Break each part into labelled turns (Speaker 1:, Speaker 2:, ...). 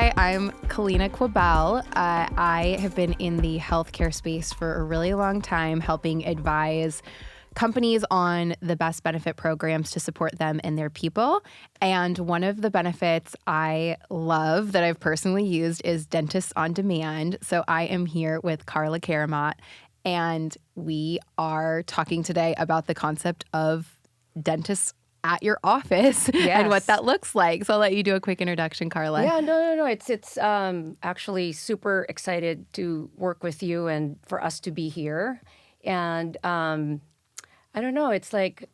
Speaker 1: Hi, I'm Kaleana Quibell. I have been in the healthcare space for a really long time, helping advise companies on the best benefit programs to support them and their people. And one of the benefits I love that I've personally used is Dentists on Demand. So I am here with Carla Caramat, and we are talking today about the concept of dentists at your office and what that looks like. So I'll let you do a quick introduction, Carla.
Speaker 2: Yeah, no. It's actually super excited to work with you and for us to be here. And I don't know, it's like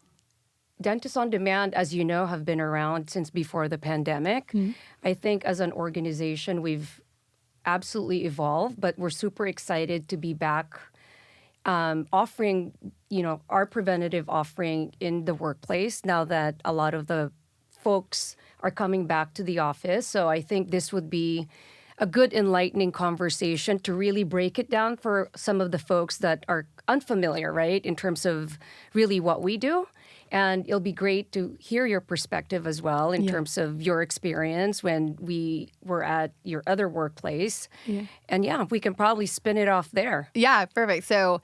Speaker 2: Dentists on Demand, as you know, have been around since before the pandemic. Mm-hmm. I think as an organization, we've absolutely evolved, but we're super excited to be back offering, our preventative offering in the workplace now that a lot of the folks are coming back to the office. So I think this would be a good enlightening conversation to really break it down for some of the folks that are unfamiliar, right, in terms of really what we do. And it'll be great to hear your perspective as well in terms of your experience when we were at your other workplace. Yeah. And we can probably spin it off there.
Speaker 1: Yeah, perfect. So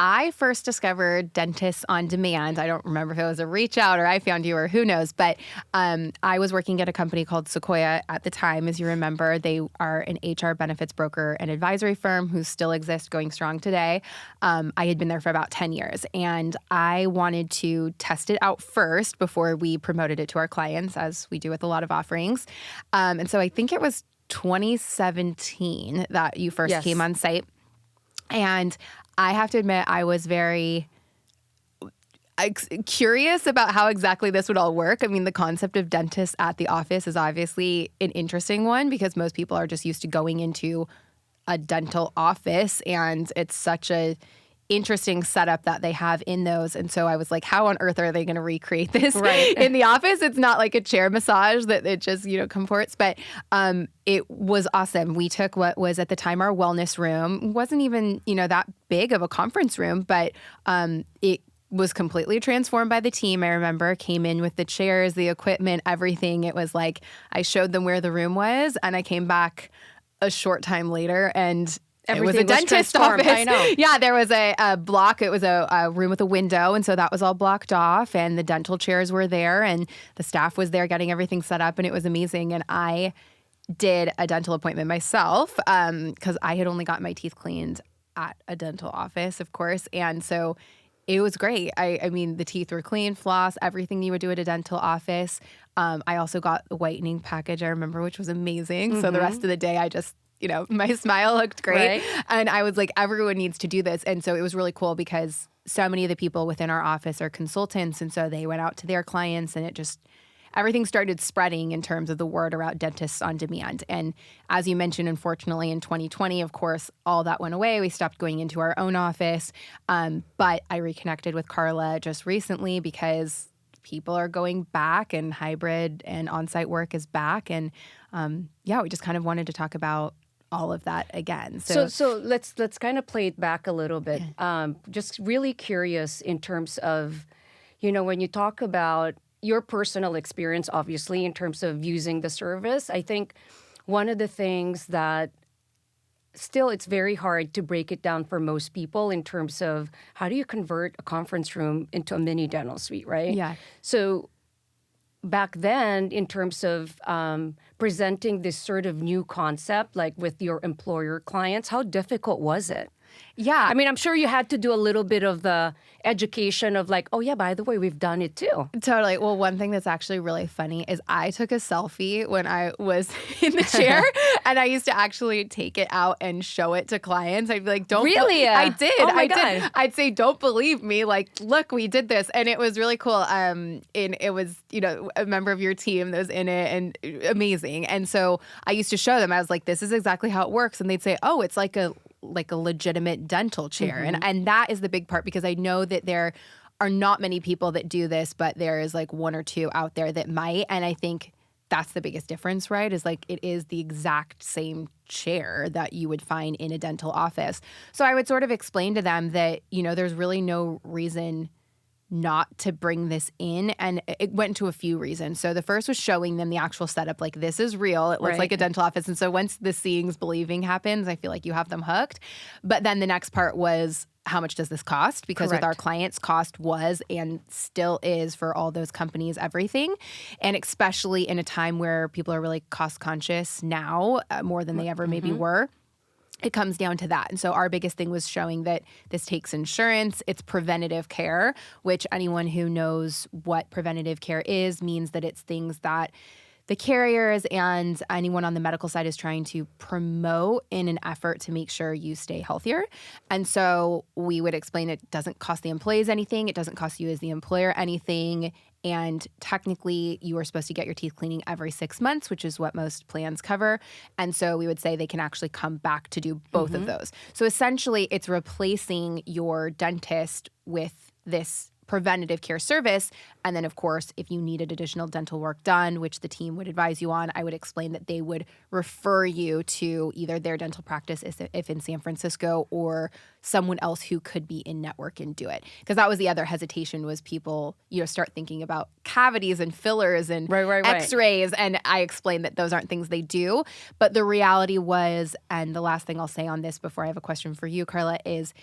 Speaker 1: I first discovered Dentists on Demand. I don't remember if it was a reach out or I found you or who knows, but I was working at a company called Sequoia at the time, as you remember. They are an HR benefits broker and advisory firm who still exists, going strong today. I had been there for about 10 years, and I wanted to test it out first before we promoted it to our clients, as we do with a lot of offerings. And so I think it was 2017 that you first came on site. And I have to admit, I was very curious about how exactly this would all work. I mean, the concept of dentists at the office is obviously an interesting one because most people are just used to going into a dental office, and it's such a interesting setup that they have in those. And so I was like, how on earth are they going to recreate this in the office? It's not like a chair massage that it just, comforts, but it was awesome. We took what was at the time our wellness room. It wasn't even, that big of a conference room, but it was completely transformed by the team. I remember came in with the chairs, the equipment, everything. It was like I showed them where the room was, and I came back a short time later and
Speaker 2: everything
Speaker 1: it was a dentist office.
Speaker 2: I know.
Speaker 1: Yeah, there was a block. It was a room with a window, and so that was all blocked off, and the dental chairs were there, and the staff was there getting everything set up, and it was amazing. And I did a dental appointment myself because I had only got my teeth cleaned at a dental office, of course, and so it was great. I mean, the teeth were clean, floss, everything you would do at a dental office. I also got the whitening package, I remember, which was amazing. Mm-hmm. So the rest of the day, I just my smile looked great. Right. And I was like, everyone needs to do this. And so it was really cool because so many of the people within our office are consultants. And so they went out to their clients, and everything started spreading in terms of the word around Dentists on Demand. And as you mentioned, unfortunately, in 2020, of course, all that went away. We stopped going into our own office. But I reconnected with Carla just recently because people are going back and hybrid and on-site work is back. And we just kind of wanted to talk about all of that again.
Speaker 2: So let's kind of play it back a little bit. Just really curious in terms of, when you talk about your personal experience, obviously, in terms of using the service, I think one of the things that still it's very hard to break it down for most people in terms of how do you convert a conference room into a mini dental suite, right?
Speaker 1: Yeah.
Speaker 2: So back then, in terms of presenting this sort of new concept, like with your employer clients, how difficult was it?
Speaker 1: Yeah.
Speaker 2: I mean, I'm sure you had to do a little bit of the education of like, oh yeah, by the way, we've done it too.
Speaker 1: Totally. Well, one thing that's actually really funny is I took a selfie when I was in the chair and I used to actually take it out and show it to clients. I'd be like, don't.
Speaker 2: Really?
Speaker 1: I did.
Speaker 2: Oh my
Speaker 1: God.
Speaker 2: God.
Speaker 1: I'd say, don't believe me. Like, look, we did this. And it was really cool. And it was, a member of your team that was in it and amazing. And so I used to show them, I was like, this is exactly how it works. And they'd say, oh, it's like a legitimate dental chair. Mm-hmm. And that is the big part because I know that there are not many people that do this, but there is like one or two out there that might. And I think that's the biggest difference, right? Is like it is the exact same chair that you would find in a dental office. So I would sort of explain to them that, there's really no reason not to bring this in, and it went into a few reasons. So the first was showing them the actual setup, like this is real. It looks like a dental office. And so once the seeing's believing happens, I feel like you have them hooked. But then the next part was, how much does this cost? Because with our clients, cost was and still is for all those companies everything. And especially in a time where people are really cost conscious now, more than they ever maybe were. It comes down to that. And so our biggest thing was showing that this takes insurance. It's preventative care, which anyone who knows what preventative care is means that it's things that the carriers and anyone on the medical side is trying to promote in an effort to make sure you stay healthier. And so we would explain it doesn't cost the employees anything. It doesn't cost you as the employer anything. And technically, you are supposed to get your teeth cleaning every 6 months, which is what most plans cover. And so we would say they can actually come back to do both of those. So essentially, it's replacing your dentist with this preventative care service. And then, of course, if you needed additional dental work done, which the team would advise you on, I would explain that they would refer you to either their dental practice if in San Francisco or someone else who could be in network and do it. Because that was the other hesitation was people, start thinking about cavities and fillers and x-rays. And I explained that those aren't things they do. But the reality was, and the last thing I'll say on this before I have a question for you, Carla, is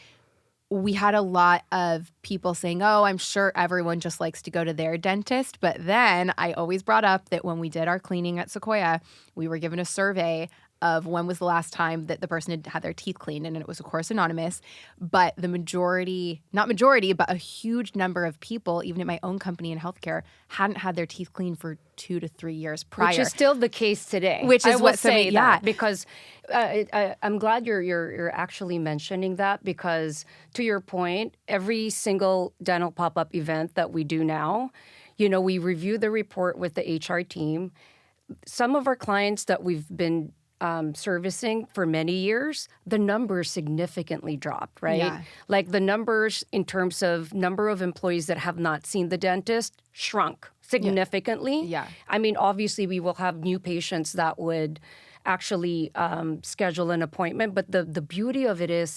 Speaker 1: we had a lot of people saying, oh, I'm sure everyone just likes to go to their dentist. But then I always brought up that when we did our cleaning at Sequoia, we were given a survey of when was the last time that the person had their teeth cleaned. And it was, of course, anonymous. But the majority, not majority, but a huge number of people, even at my own company in healthcare, hadn't had their teeth cleaned for 2 to 3 years prior.
Speaker 2: Which is still the case today.
Speaker 1: Which is
Speaker 2: I
Speaker 1: what
Speaker 2: will say
Speaker 1: that,
Speaker 2: because I'm glad you're actually mentioning that, because to your point, every single dental pop-up event that we do now, we review the report with the HR team. Some of our clients that we've been servicing for many years, the numbers significantly dropped, right?
Speaker 1: Yeah.
Speaker 2: Like the numbers in terms of number of employees that have not seen the dentist shrunk significantly.
Speaker 1: Yeah.
Speaker 2: I mean, obviously we will have new patients that would actually schedule an appointment, but the beauty of it is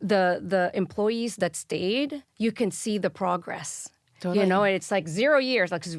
Speaker 2: the employees that stayed, you can see the progress.
Speaker 1: Totally.
Speaker 2: It's like 0 years, like 'cause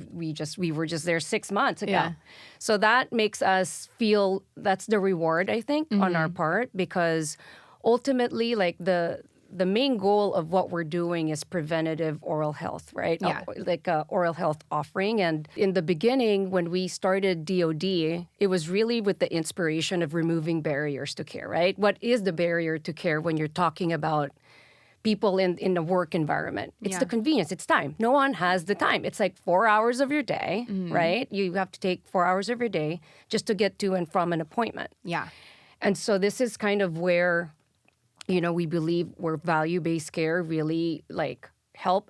Speaker 2: we were just there 6 months ago.
Speaker 1: Yeah.
Speaker 2: So that makes us feel that's the reward, I think, on our part, because ultimately, like the main goal of what we're doing is preventative oral health, right?
Speaker 1: Yeah.
Speaker 2: Like a oral health offering. And in the beginning, when we started DOD, it was really with the inspiration of removing barriers to care, right? What is the barrier to care when you're talking about people in the work environment? It's the convenience. It's time. No one has the time. It's like 4 hours of your day, right? You have to take 4 hours of your day just to get to and from an appointment.
Speaker 1: Yeah.
Speaker 2: And so this is kind of where, we believe where value-based care really like help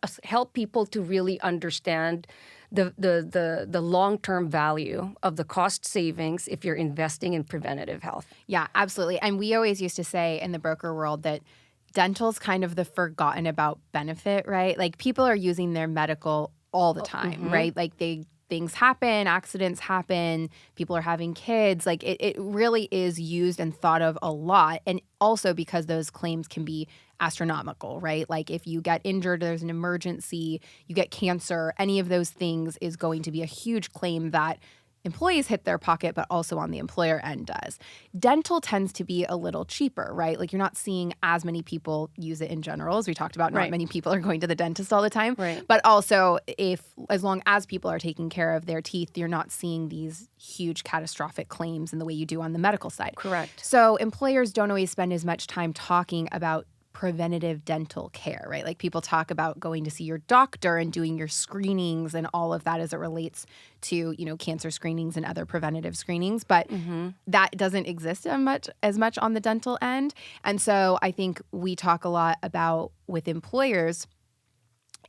Speaker 2: people to really understand the long-term value of the cost savings if you're investing in preventative health.
Speaker 1: Yeah, absolutely. And we always used to say in the broker world that dental's kind of the forgotten about benefit, right? Like people are using their medical all the time, right? Like things happen, accidents happen, people are having kids. Like it really is used and thought of a lot. And also because those claims can be astronomical, right? Like if you get injured, there's an emergency, you get cancer, any of those things is going to be a huge claim that employees hit their pocket, but also on the employer end does. Dental tends to be a little cheaper, right? Like you're not seeing as many people use it in general. As we talked about, not many people are going to the dentist all the time.
Speaker 2: Right.
Speaker 1: But also as long as people are taking care of their teeth, you're not seeing these huge catastrophic claims in the way you do on the medical side.
Speaker 2: Correct.
Speaker 1: So employers don't always spend as much time talking about preventative dental care, right? Like people talk about going to see your doctor and doing your screenings and all of that as it relates to, cancer screenings and other preventative screenings, but that doesn't exist as much on the dental end. And so I think we talk a lot about with employers,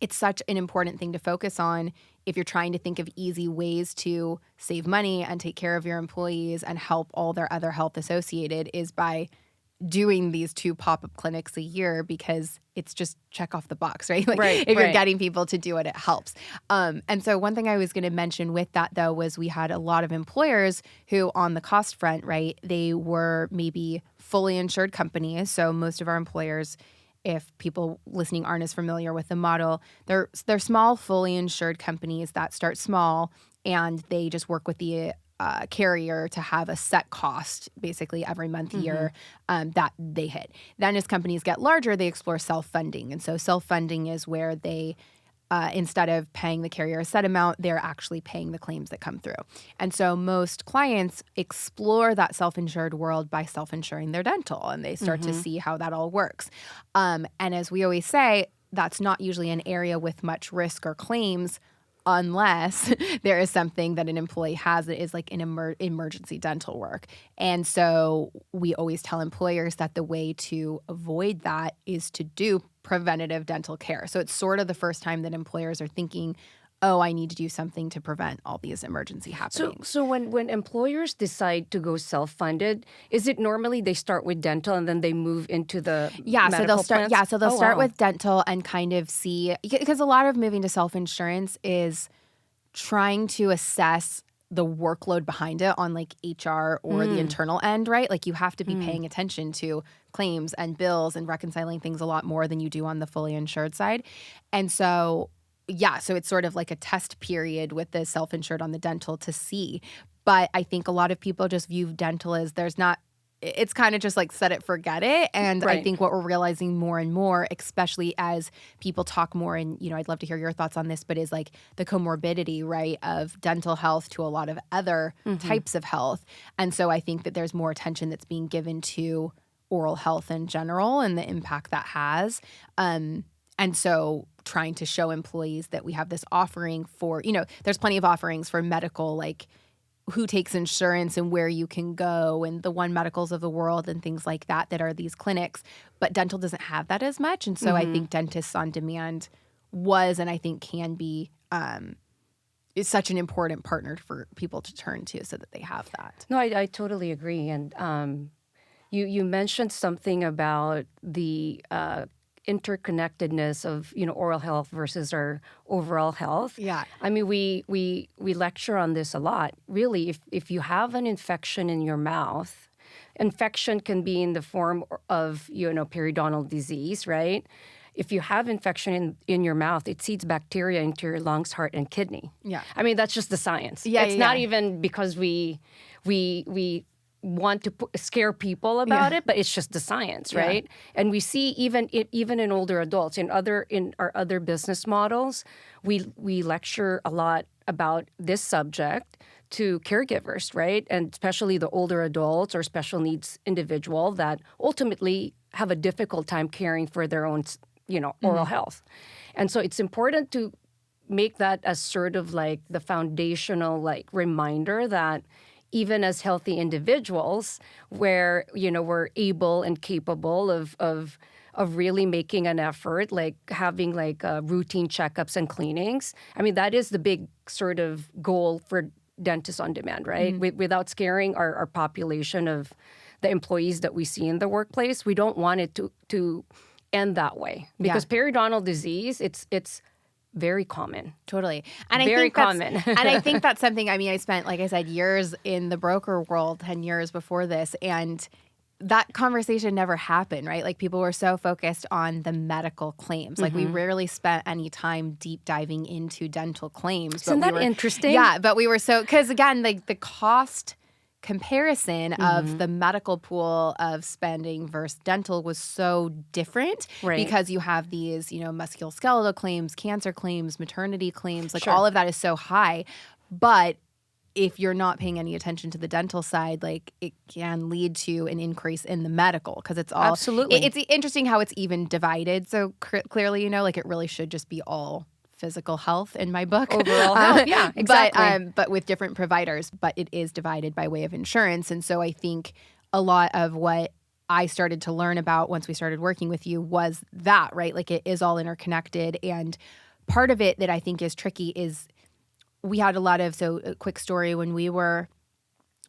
Speaker 1: it's such an important thing to focus on if you're trying to think of easy ways to save money and take care of your employees and help all their other health associated is by doing these 2 pop-up clinics a year, because it's just check off the box, right? Like if you're getting people to do it, it helps. And so one thing I was going to mention with that, though, was we had a lot of employers who on the cost front, right, they were maybe fully insured companies. So most of our employers if people listening aren't as familiar with the model, they're small, fully insured companies that start small, and they just work with the carrier to have a set cost basically every month, year that they hit. Then as companies get larger, they explore self-funding. And so self-funding is where they instead of paying the carrier a set amount, they're actually paying the claims that come through. And so most clients explore that self-insured world by self-insuring their dental, and they start to see how that all works. And as we always say, that's not usually an area with much risk or claims unless there is something that an employee has that is like an emergency dental work. And so we always tell employers that the way to avoid that is to do preventative dental care. So it's sort of the first time that employers are thinking, oh, I need to do something to prevent all these emergency happenings.
Speaker 2: So when employers decide to go self-funded, is it normally they start with dental and then they move into the medical plans?
Speaker 1: They'll start with dental and kind of see, because a lot of moving to self-insurance is trying to assess the workload behind it on like HR or the internal end, right? Like you have to be paying attention to claims and bills and reconciling things a lot more than you do on the fully insured side. And so so it's sort of like a test period with the self-insured on the dental to see. But I think a lot of people just view dental as it's kind of just like set it, forget it. And I think what we're realizing more and more, especially as people talk more, and, I'd love to hear your thoughts on this, but is like the comorbidity, right, of dental health to a lot of other types of health. And so I think that there's more attention that's being given to oral health in general and the impact that has. And so trying to show employees that we have this offering for, there's plenty of offerings for medical, like who takes insurance and where you can go and the One Medicals of the world and things like that are these clinics. But dental doesn't have that as much. And so I think Dentists on Demand was, and I think can be, is such an important partner for people to turn to so that they have that.
Speaker 2: No, I totally agree. And you mentioned something about the interconnectedness of oral health versus our overall health.
Speaker 1: Yeah.
Speaker 2: I mean, we lecture on this a lot. Really, if you have an infection in your mouth, infection can be in the form of periodontal disease, right? If you have infection in your mouth, it seeds bacteria into your lungs, heart, and kidney.
Speaker 1: Yeah.
Speaker 2: I mean, that's just the science.
Speaker 1: Yeah,
Speaker 2: it's not even because we want to scare people about it, but it's just the science, right? Yeah. And we see even in older adults, in our other business models, we lecture a lot about this subject to caregivers, right? And especially the older adults or special needs individual that ultimately have a difficult time caring for their own, oral health. And so it's important to make that as sort of like the foundational like reminder that even as healthy individuals, where we're able and capable of really making an effort, like having like routine checkups and cleanings. I mean, that is the big sort of goal for Dentists on Demand, right? Without scaring our population of the employees that we see in the workplace, we don't want it to end that way because periodontal disease, it's very common.
Speaker 1: Totally. And
Speaker 2: very common.
Speaker 1: And I think that's something, I mean, I spent, like I said, years in the broker world, 10 years before this, and that conversation never happened, right? Like people were so focused on the medical claims. Like we rarely spent any time deep diving into dental claims.
Speaker 2: Isn't that interesting?
Speaker 1: Yeah, but we were because again, like the cost comparison of the medical pool of spending versus dental was so different because you have these, musculoskeletal claims, cancer claims, maternity claims, like all of that is so high. But if you're not paying any attention to the dental side, like it can lead to an increase in the medical because it's all
Speaker 2: absolutely.
Speaker 1: It's interesting how it's even divided. So clearly, like it really should just be all physical health in my book.
Speaker 2: Overall health, yeah, exactly.
Speaker 1: But with different providers, but it is divided by way of insurance. And so I think a lot of what I started to learn about once we started working with you was that, right? Like it is all interconnected. And part of it that I think is tricky is we had a quick story when we were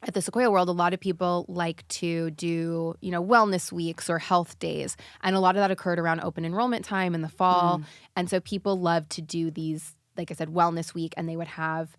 Speaker 1: at the Sequoia World, a lot of people like to do, wellness weeks or health days. And a lot of that occurred around open enrollment time in the fall. And so people love to do these, like I said, wellness week, and they would have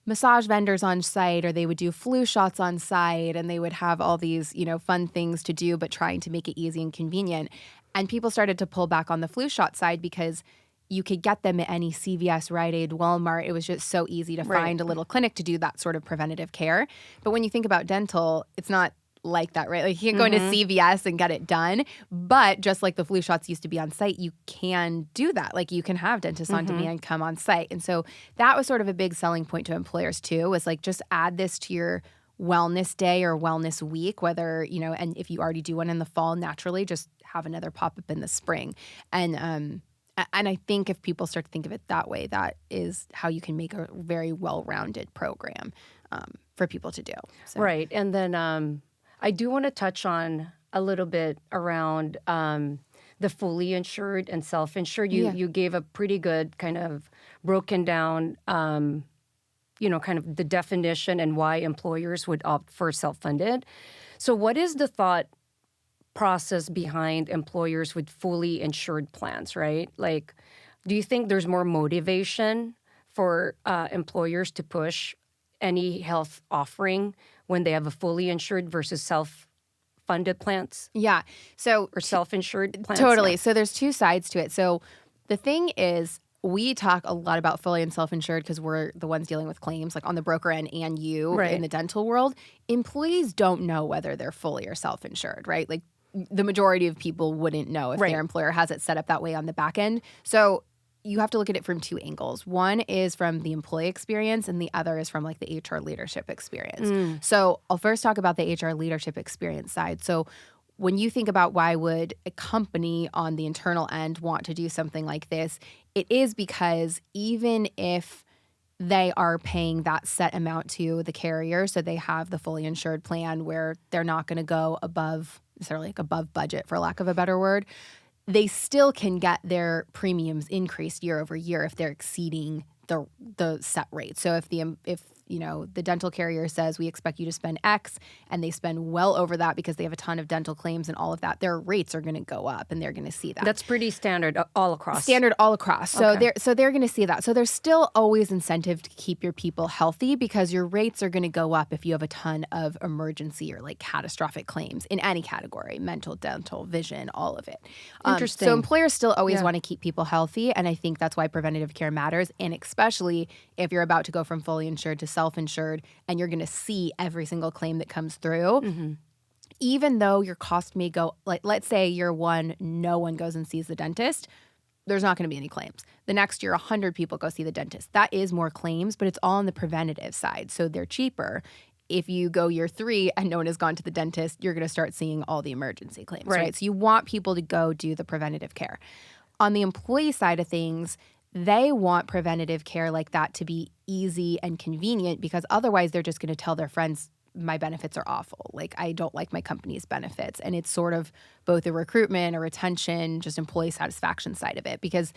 Speaker 1: massage vendors on site, or they would do flu shots on site, and they would have all these, fun things to do, but trying to make it easy and convenient. And people started to pull back on the flu shot side because you could get them at any CVS, Rite Aid, Walmart. It was just so easy to find a little clinic to do that sort of preventative care. But when you think about dental, it's not like that, right? Like you can't go into CVS and get it done. But just like the flu shots used to be on site, you can do that. Like you can have dentists on demand come on site. And so that was sort of a big selling point to employers too, was like just add this to your wellness day or wellness week, whether, and if you already do one in the fall, naturally just have another pop up in the spring. And I think if people start to think of it that way, that is how you can make a very well-rounded program for people to do. So.
Speaker 2: Right. And then I do want to touch on a little bit around the fully insured and self-insured. You gave a pretty good kind of broken down, kind of the definition and why employers would opt for self-funded. So what is the thought process behind employers with fully insured plans, right? Like, do you think there's more motivation for employers to push any health offering when they have a fully insured versus self-funded plans?
Speaker 1: Yeah. So
Speaker 2: or self-insured plans?
Speaker 1: Totally.
Speaker 2: Yeah.
Speaker 1: So there's two sides to it. So the thing is, we talk a lot about fully and self-insured because we're the ones dealing with claims, like on the broker end and you in the dental world. Employees don't know whether they're fully or self-insured, right? Like the majority of people wouldn't know if their employer has it set up that way on the back end. So you have to look at it from two angles. One is from the employee experience and the other is from like the HR leadership experience. So I'll first talk about the HR leadership experience side. So when you think about why would a company on the internal end want to do something like this, it is because even if they are paying that set amount to the carrier, so they have the fully insured plan where they're not going to go above, necessarily like above budget for lack of a better word, they still can get their premiums increased year over year if they're exceeding the set rate. So if the dental carrier says we expect you to spend X and they spend well over that because they have a ton of dental claims and all of that, their rates are going to go up and they're going to see that.
Speaker 2: That's pretty standard all across.
Speaker 1: Standard all across. So they're going to see that. So there's still always incentive to keep your people healthy because your rates are going to go up if you have a ton of emergency or like catastrophic claims in any category, mental, dental, vision, all of it.
Speaker 2: Interesting.
Speaker 1: So employers still always want to keep people healthy, and I think that's why preventative care matters, and especially if you're about to go from fully insured to self-insured and you're going to see every single claim that comes through, even though your cost may go, like let's say year one, no one goes and sees the dentist, there's not going to be any claims. The next year, 100 people go see the dentist. That is more claims, but it's all on the preventative side, so they're cheaper. If you go year 3 and no one has gone to the dentist, you're going to start seeing all the emergency claims, right? So you want people to go do the preventative care. On the employee side of things, they want preventative care like that to be easy and convenient because otherwise they're just going to tell their friends, my benefits are awful. Like, I don't like my company's benefits. And it's sort of both a recruitment, a retention, just employee satisfaction side of it. Because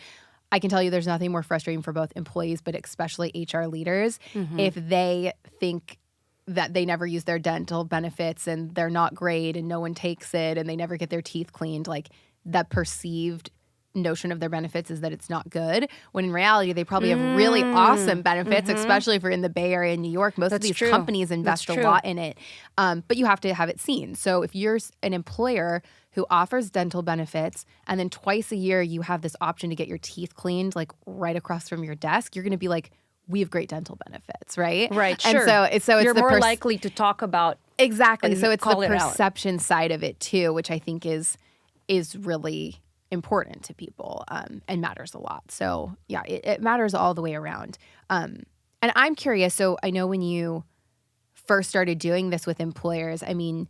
Speaker 1: I can tell you there's nothing more frustrating for both employees, but especially HR leaders, if they think that they never use their dental benefits and they're not great and no one takes it and they never get their teeth cleaned. Like, that perceived notion of their benefits is that it's not good, when in reality they probably have really awesome benefits, especially if you're in the Bay Area in New York. Most of these companies invest a lot in it, but you have to have it seen. So if you're an employer who offers dental benefits and then twice a year you have this option to get your teeth cleaned like right across from your desk, you're going to be like, we have great dental benefits, right?
Speaker 2: Right,
Speaker 1: and
Speaker 2: sure.
Speaker 1: so it's
Speaker 2: you're more likely to talk about
Speaker 1: exactly. So it's the
Speaker 2: call it out.
Speaker 1: perception side of it too, which I think is really important to people and matters a lot. So yeah, it matters all the way around. And I'm curious, so I know when you first started doing this with employers, I mean,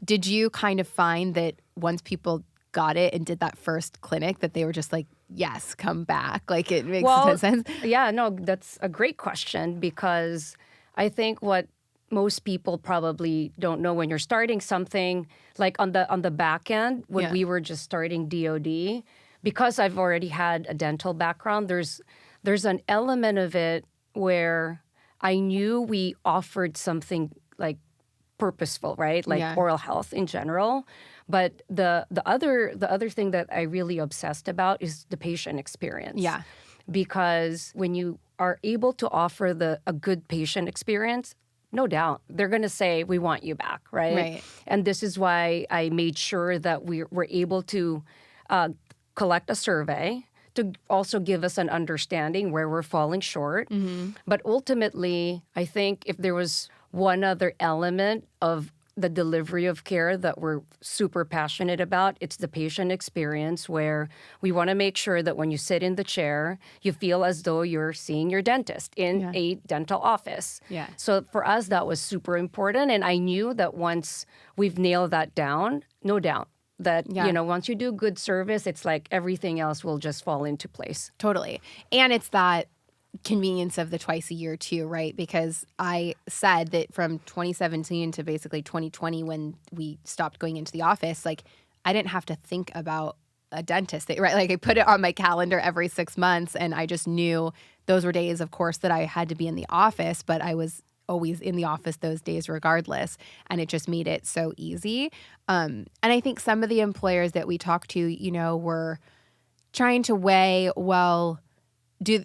Speaker 1: did you kind of find that once people got it and did that first clinic that they were just like, yes, come back? Like, it makes sense?
Speaker 2: Yeah, no, that's a great question because I think what most people probably don't know when you're starting something, like on the back end, when we were just starting DoD, because I've already had a dental background, there's an element of it where I knew we offered something like purposeful, right? Like oral health in general. But the other thing that I really obsessed about is the patient experience. Yeah. Because when you are able to offer a good patient experience, no doubt, they're going to say, we want you back, right? And this is why I made sure that we were able to collect a survey to also give us an understanding where we're falling short. But ultimately, I think if there was one other element of the delivery of care that we're super passionate about, it's the patient experience, where we want to make sure that when you sit in the chair, you feel as though you're seeing your dentist in a dental office.
Speaker 1: Yeah.
Speaker 2: So for us, that was super important. And I knew that once we've nailed that down, no doubt that, once you do good service, it's like everything else will just fall into place.
Speaker 1: Totally. And it's that convenience of the twice a year too, right? Because I said that from 2017 to basically 2020, when we stopped going into the office, like I didn't have to think about a dentist, right? Like I put it on my calendar every 6 months, and I just knew those were days, of course, that I had to be in the office, but I was always in the office those days regardless, and it just made it so easy. And I think some of the employers that we talked to, were trying to weigh, well, do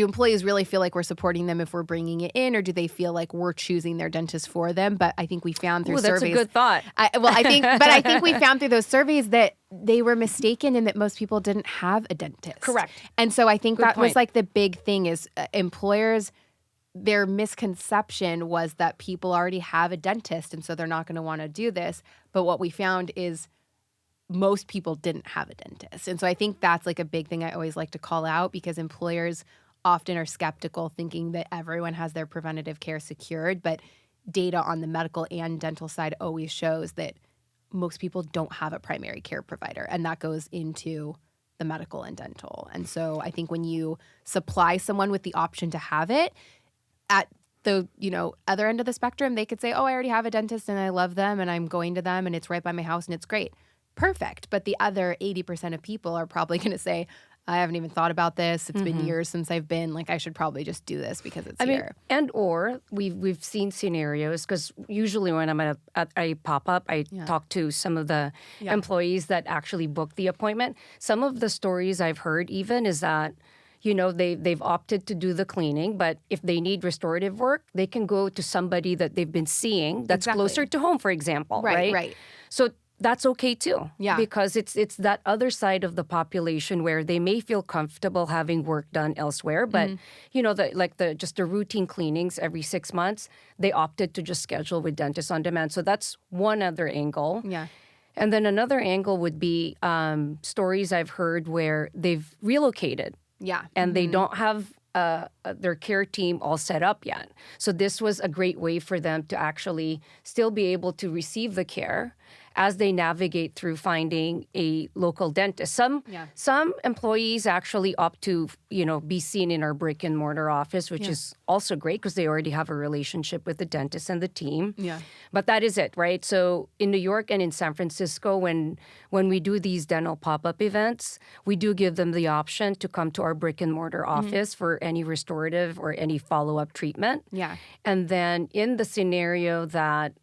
Speaker 1: employees really feel like we're supporting them if we're bringing it in, or do they feel like we're choosing their dentist for them? But I think we found through surveys.
Speaker 2: That's a good thought.
Speaker 1: I think we found through those surveys that they were mistaken and that most people didn't have a dentist.
Speaker 2: Correct.
Speaker 1: And so I think
Speaker 2: Good
Speaker 1: that
Speaker 2: point.
Speaker 1: was like the big thing is employers, their misconception was that people already have a dentist and so they're not going to want to do this. But what we found is most people didn't have a dentist. And so I think that's like a big thing I always like to call out, because employers often are skeptical, thinking that everyone has their preventative care secured. But data on the medical and dental side always shows that most people don't have a primary care provider, and that goes into the medical and dental. And so I think when you supply someone with the option to have it, at the other end of the spectrum, they could say, oh, I already have a dentist and I love them and I'm going to them and it's right by my house and it's great. Perfect. But the other 80% of people are probably going to say, I haven't even thought about this. It's been years since I've been. Like, I should probably just do this because it's here.
Speaker 2: And or we've seen scenarios, because usually when I'm at a pop-up, I talk to some of the employees that actually book the appointment. Some of the stories I've heard even is that, they've opted to do the cleaning, but if they need restorative work, they can go to somebody that they've been seeing that's closer to home, for example.
Speaker 1: Right.
Speaker 2: So that's okay too.
Speaker 1: Yeah.
Speaker 2: Because it's that other side of the population where they may feel comfortable having work done elsewhere, but just the routine cleanings every 6 months, they opted to just schedule with Dentists on Demand. So that's one other angle.
Speaker 1: Yeah.
Speaker 2: And then another angle would be stories I've heard where they've relocated.
Speaker 1: Yeah.
Speaker 2: And they don't have their care team all set up yet. So this was a great way for them to actually still be able to receive the care as they navigate through finding a local dentist. Some employees actually opt to, be seen in our brick and mortar office, which is also great because they already have a relationship with the dentist and the team.
Speaker 1: Yeah.
Speaker 2: But that is it, right? So in New York and in San Francisco, when we do these dental pop-up events, we do give them the option to come to our brick and mortar office for any restorative or any follow-up treatment.
Speaker 1: Yeah.
Speaker 2: And then in the scenario that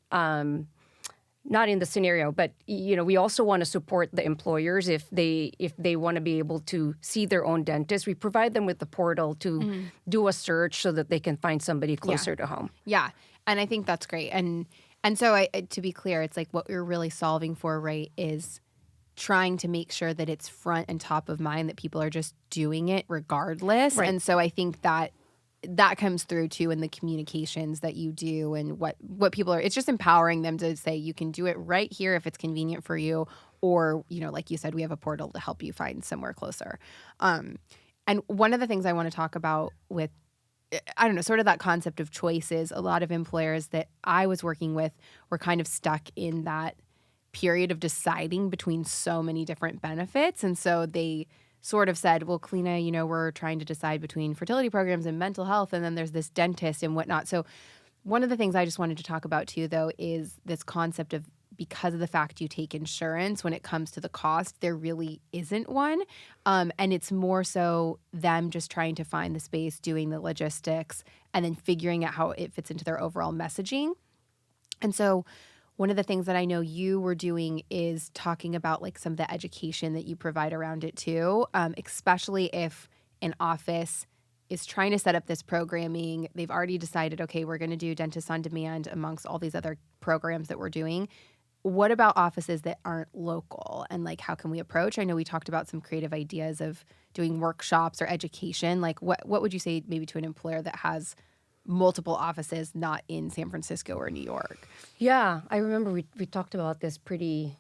Speaker 2: not in the scenario, but we also want to support the employers if they want to be able to see their own dentist. We provide them with the portal to do a search so that they can find somebody closer to home.
Speaker 1: Yeah, and I think that's great. And so to be clear, it's like what we're really solving for, right, is trying to make sure that it's front and top of mind, that people are just doing it regardless.
Speaker 2: Right.
Speaker 1: And so I think that comes through too in the communications that you do and what people are. It's just empowering them to say you can do it right here if it's convenient for you, or like you said, we have a portal to help you find somewhere closer. And one of the things I want to talk about with, I don't know, sort of that concept of choice is a lot of employers that I was working with were kind of stuck in that period of deciding between so many different benefits, and so they sort of said, well, Kaleana, we're trying to decide between fertility programs and mental health, and then there's this dentist and whatnot. So one of the things I just wanted to talk about too, though, is this concept of, because of the fact you take insurance, when it comes to the cost, there really isn't one. And it's more so them just trying to find the space, doing the logistics, and then figuring out how it fits into their overall messaging. And so one of the things that I know you were doing is talking about like some of the education that you provide around it too, especially if an office is trying to set up this programming. They've already decided, okay, we're going to do Dentists on Demand amongst all these other programs that we're doing. what about offices that aren't local, and like how can we approach? I know we talked about some creative ideas of doing workshops or education. Like what would you say maybe to an employer that has multiple offices not in San Francisco or New York?
Speaker 2: Yeah, I remember we talked about this pretty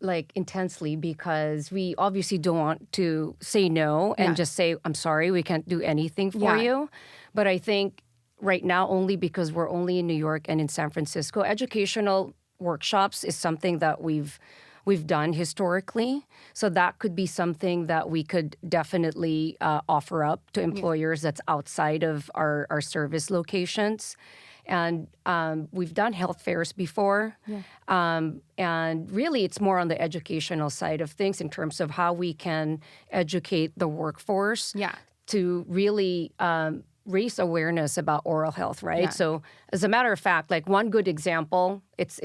Speaker 2: like intensely because we obviously don't want to say no and
Speaker 1: Yeah.
Speaker 2: just say, I'm sorry, we can't do anything for
Speaker 1: Yeah.
Speaker 2: you. But I think right now, only because we're only in New York and in San Francisco, educational workshops is something that we've done historically. So that could be something that we could definitely offer up to employers that's outside of our service locations. And we've done health fairs before.
Speaker 1: Yeah.
Speaker 2: And really, it's more on the educational side of things in terms of how we can educate the workforce
Speaker 1: Yeah.
Speaker 2: to really raise awareness about oral health, right?
Speaker 1: Yeah.
Speaker 2: So, as a matter of fact, like one good example, it's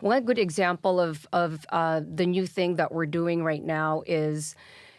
Speaker 2: one good example of the new thing that we're doing right now is,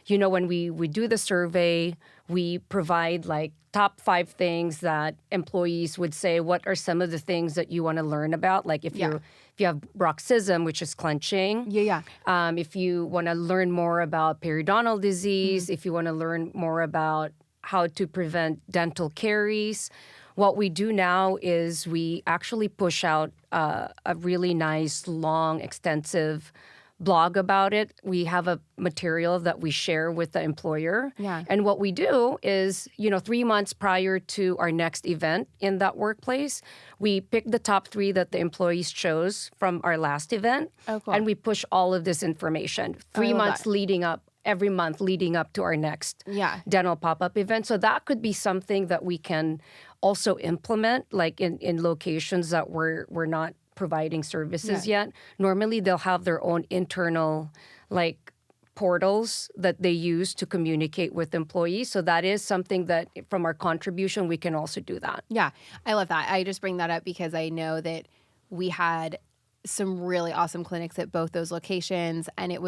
Speaker 2: you know, when we do the survey, we provide like top 5 things that employees would say, what are some of the things that you want to learn about? Like if you have bruxism, which is clenching.
Speaker 1: Yeah.
Speaker 2: If you want to learn more about periodontal disease, if you want to learn more about how to prevent dental caries, what we do now is we actually push out a really nice, long, extensive blog about it. We have a material that we share with the employer.
Speaker 1: Yeah.
Speaker 2: And what we do is, you know, 3 months prior to our next event in that workplace, we pick the top 3 that the employees chose from our last event.
Speaker 1: Oh, cool.
Speaker 2: And we push all of this information 3
Speaker 1: love
Speaker 2: months
Speaker 1: that.
Speaker 2: leading up, every month leading up to our next
Speaker 1: Yeah.
Speaker 2: dental pop-up event. So that could be something that we can also implement, like in locations that we're not providing services yet. Normally, they'll have their own internal, like, portals that they use to communicate with employees. So that is something that from our contribution, we can also do that.
Speaker 1: Yeah, I love that. I just bring that up because I know that we had some really awesome clinics at both those locations, and it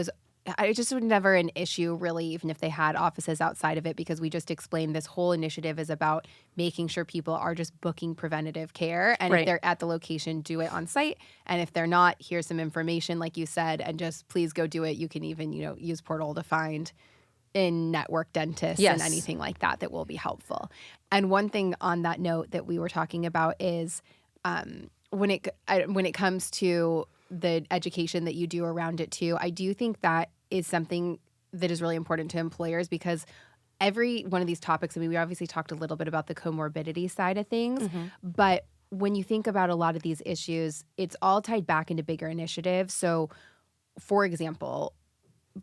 Speaker 1: just was never an issue really, even if they had offices outside of it, because we just explained this whole initiative is about making sure people are just booking preventative care. And if they're at the location, do it on site. And if they're not, here's some information, like you said, and just please go do it. You can even, use Portal to find in-network dentists and anything like that will be helpful. And one thing on that note that we were talking about is when it comes to the education that you do around it too, I do think that is something that is really important to employers, because every one of these topics, I mean, we obviously talked a little bit about the comorbidity side of things, but when you think about a lot of these issues, it's all tied back into bigger initiatives. So, for example,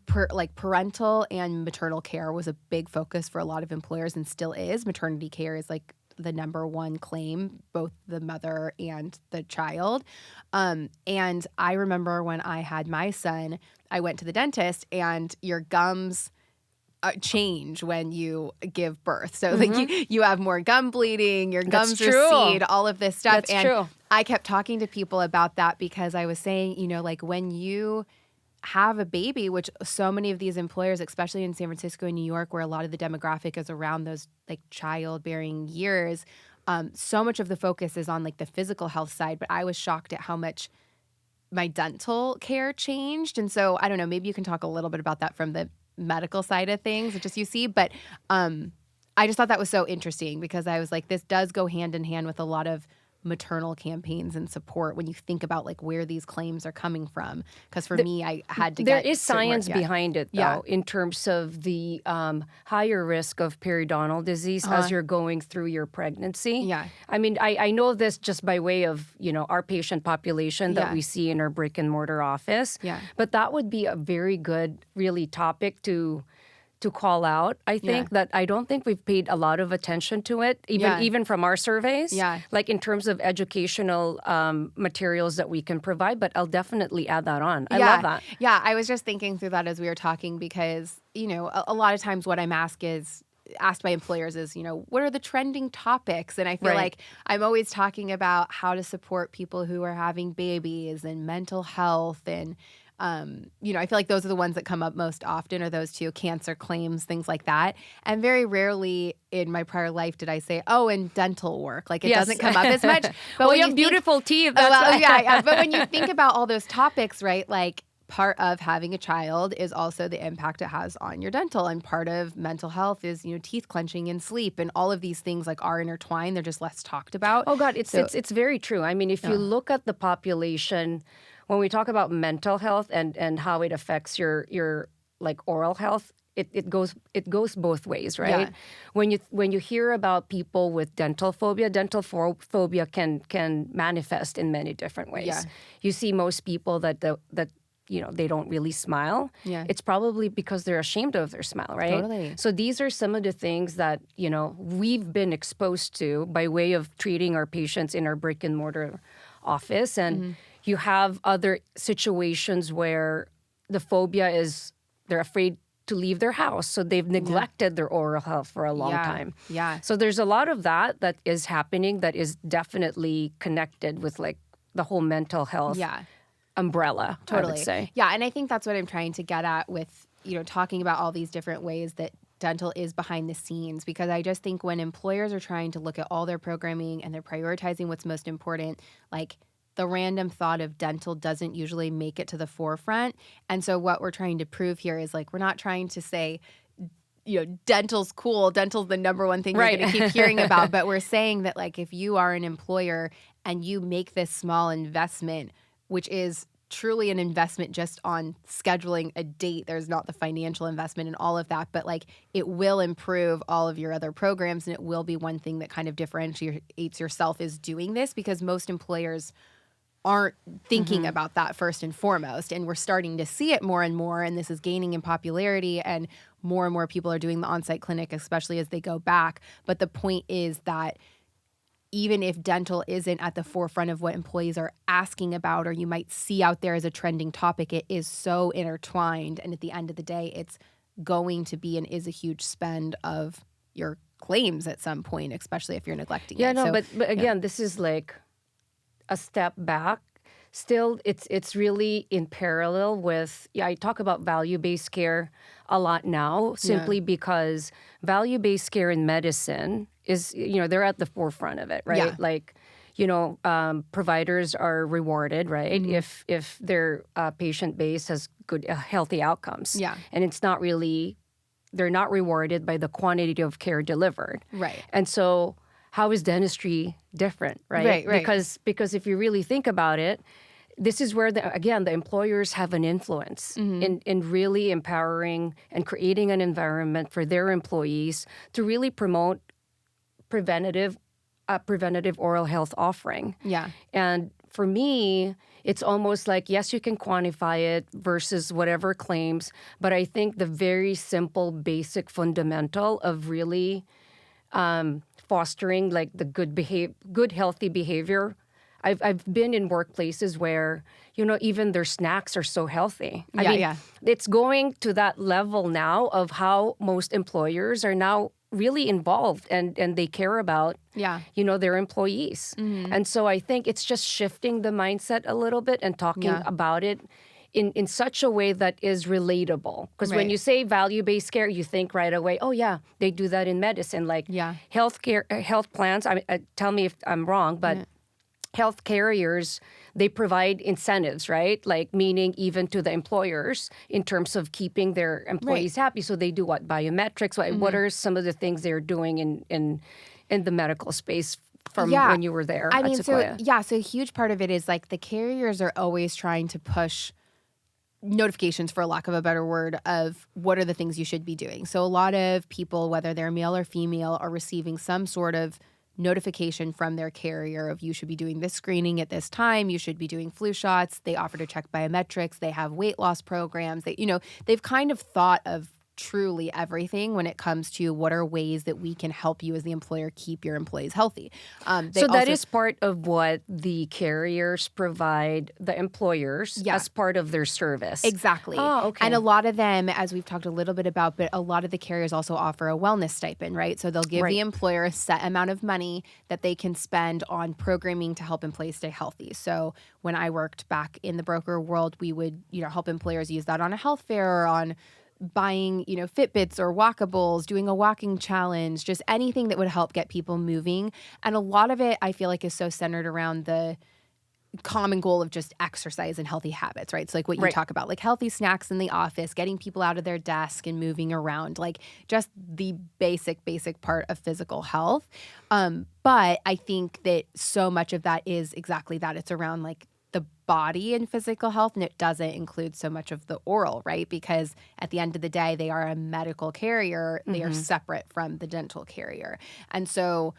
Speaker 1: parental and maternal care was a big focus for a lot of employers and still is. Maternity care is like the number one claim, both the mother and the child. And I remember when I had my son, I went to the dentist, and your gums change when you give birth. So like you have more gum bleeding, your gums recede, all of this stuff.
Speaker 2: That's
Speaker 1: and
Speaker 2: true.
Speaker 1: I kept talking to people about that because I was saying, like when you have a baby, which so many of these employers, especially in San Francisco and New York, where a lot of the demographic is around those like childbearing years, so much of the focus is on like the physical health side. But I was shocked at how much my dental care changed. And so I don't know, maybe you can talk a little bit about that from the medical side of things, just you see. But I just thought that was so interesting because I was like, this does go hand in hand with a lot of maternal campaigns and support when you think about like where these claims are coming from. Because for me, I had to
Speaker 2: There
Speaker 1: get
Speaker 2: is science behind it, though,
Speaker 1: Yeah.
Speaker 2: in terms of the higher risk of periodontal disease as you're going through your pregnancy.
Speaker 1: Yeah.
Speaker 2: I mean, I know this just by way of, our patient population that
Speaker 1: Yeah.
Speaker 2: we see in our brick and mortar office.
Speaker 1: Yeah.
Speaker 2: But that would be a very good, really, topic to call out. I think that I don't think we've paid a lot of attention to it, even from our surveys.
Speaker 1: Yeah.
Speaker 2: Like in terms of educational materials that we can provide, but I'll definitely add that on. I love that.
Speaker 1: Yeah, I was just thinking through that as we were talking because, a lot of times what I'm asked by employers is, what are the trending topics? And I feel like I'm always talking about how to support people who are having babies and mental health and I feel like those are the ones that come up most often, are those two: cancer claims, things like that. And very rarely in my prior life did I say, oh, and dental work. Like, it
Speaker 2: Yes.
Speaker 1: doesn't come up as much. But
Speaker 2: Well,
Speaker 1: when
Speaker 2: you have beautiful teeth. That's why.
Speaker 1: yeah. But when you think about all those topics, right, like, part of having a child is also the impact it has on your dental, and part of mental health is, teeth clenching and sleep, and all of these things like are intertwined. They're just less talked about.
Speaker 2: Oh God, it's very true. I mean, if you look at the population, when we talk about mental health and how it affects your like oral health, it goes both ways, right?
Speaker 1: Yeah.
Speaker 2: When you hear about people with dental phobia can manifest in many different ways.
Speaker 1: Yeah.
Speaker 2: You see most people that they don't really smile.
Speaker 1: Yeah.
Speaker 2: It's probably because they're ashamed of their smile, right?
Speaker 1: Totally.
Speaker 2: So these are some of the things that, we've been exposed to by way of treating our patients in our brick and mortar office. And you have other situations where the phobia is they're afraid to leave their house. So they've neglected their oral health for a long time.
Speaker 1: Yeah.
Speaker 2: So there's a lot of that is happening that is definitely connected with like the whole mental health umbrella,
Speaker 1: Totally.
Speaker 2: I would say.
Speaker 1: Yeah, and I think that's what I'm trying to get at with, talking about all these different ways that dental is behind the scenes, because I just think when employers are trying to look at all their programming and they're prioritizing what's most important, like, the random thought of dental doesn't usually make it to the forefront. And so what we're trying to prove here is, like, we're not trying to say, dental's cool, dental's the number one thing you're going to keep hearing about, but we're saying that, like, if you are an employer and you make this small investment, which is truly an investment just on scheduling a date, there's not the financial investment and all of that, but, like, it will improve all of your other programs, and it will be one thing that kind of differentiates yourself is doing this, because most employers aren't thinking about that first and foremost. And we're starting to see it more and more, and this is gaining in popularity, and more people are doing the on-site clinic, especially as they go back. But the point is that even if dental isn't at the forefront of what employees are asking about, or you might see out there as a trending topic, it is so intertwined. And at the end of the day, it's going to be and is a huge spend of your claims at some point, especially if you're neglecting it.
Speaker 2: Yeah, no,
Speaker 1: So,
Speaker 2: but again, this is like a step back. Still, it's really in parallel with, I talk about value-based care a lot now, simply because value-based care in medicine is, they're at the forefront of it, right?
Speaker 1: Yeah.
Speaker 2: Like, providers are rewarded, right? If their patient base has good, healthy outcomes.
Speaker 1: Yeah.
Speaker 2: And it's not really, they're not rewarded by the quantity of care delivered.
Speaker 1: Right.
Speaker 2: And so how is dentistry different, right?
Speaker 1: Right.
Speaker 2: Because if you really think about it, this is where, the employers have an influence in really empowering and creating an environment for their employees to really promote preventative oral health offering.
Speaker 1: Yeah.
Speaker 2: And for me, it's almost like, yes, you can quantify it versus whatever claims, but I think the very simple, basic fundamental of really fostering like the good healthy behavior. I've been in workplaces where, even their snacks are so healthy. I mean, it's going to that level now of how most employers are now really involved and they care about, their employees. And so I think it's just shifting the mindset a little bit and talking about it in such a way that is relatable. Because when you say value-based care, you think right away, oh yeah, they do that in medicine. Like health plans, tell me if I'm wrong, but health carriers, they provide incentives, right? Like meaning even to the employers in terms of keeping their employees happy. So they do what? Biometrics? What are some of the things they're doing in the medical space from when you were there
Speaker 1: I
Speaker 2: at
Speaker 1: mean,
Speaker 2: Sequoia?
Speaker 1: so a huge part of it is like the carriers are always trying to push notifications, for lack of a better word, of what are the things you should be doing. So a lot of people, whether they're male or female, are receiving some sort of notification from their carrier of you should be doing this screening at this time, you should be doing flu shots. They offer to check biometrics. They have weight loss programs. They've kind of thought of truly everything when it comes to what are ways that we can help you as the employer keep your employees healthy.
Speaker 2: So that is part of what the carriers provide the employers as part of their service.
Speaker 1: Exactly.
Speaker 2: Oh, okay.
Speaker 1: And a lot of them, as we've talked a little bit about, but a lot of the carriers also offer a wellness stipend, right? So they'll give the employer a set amount of money that they can spend on programming to help employees stay healthy. So when I worked back in the broker world, we would, help employers use that on a health fair or on buying, Fitbits or walkables, doing a walking challenge, just anything that would help get people moving. And a lot of it, I feel like, is so centered around the common goal of just exercise and healthy habits, right? So like what you talk about, like healthy snacks in the office, getting people out of their desk and moving around, like just the basic part of physical health. But I think that so much of that is exactly that. It's around like the body and physical health, and it doesn't include so much of the oral, right? Because at the end of the day, they are a medical carrier. They are separate from the dental carrier. And so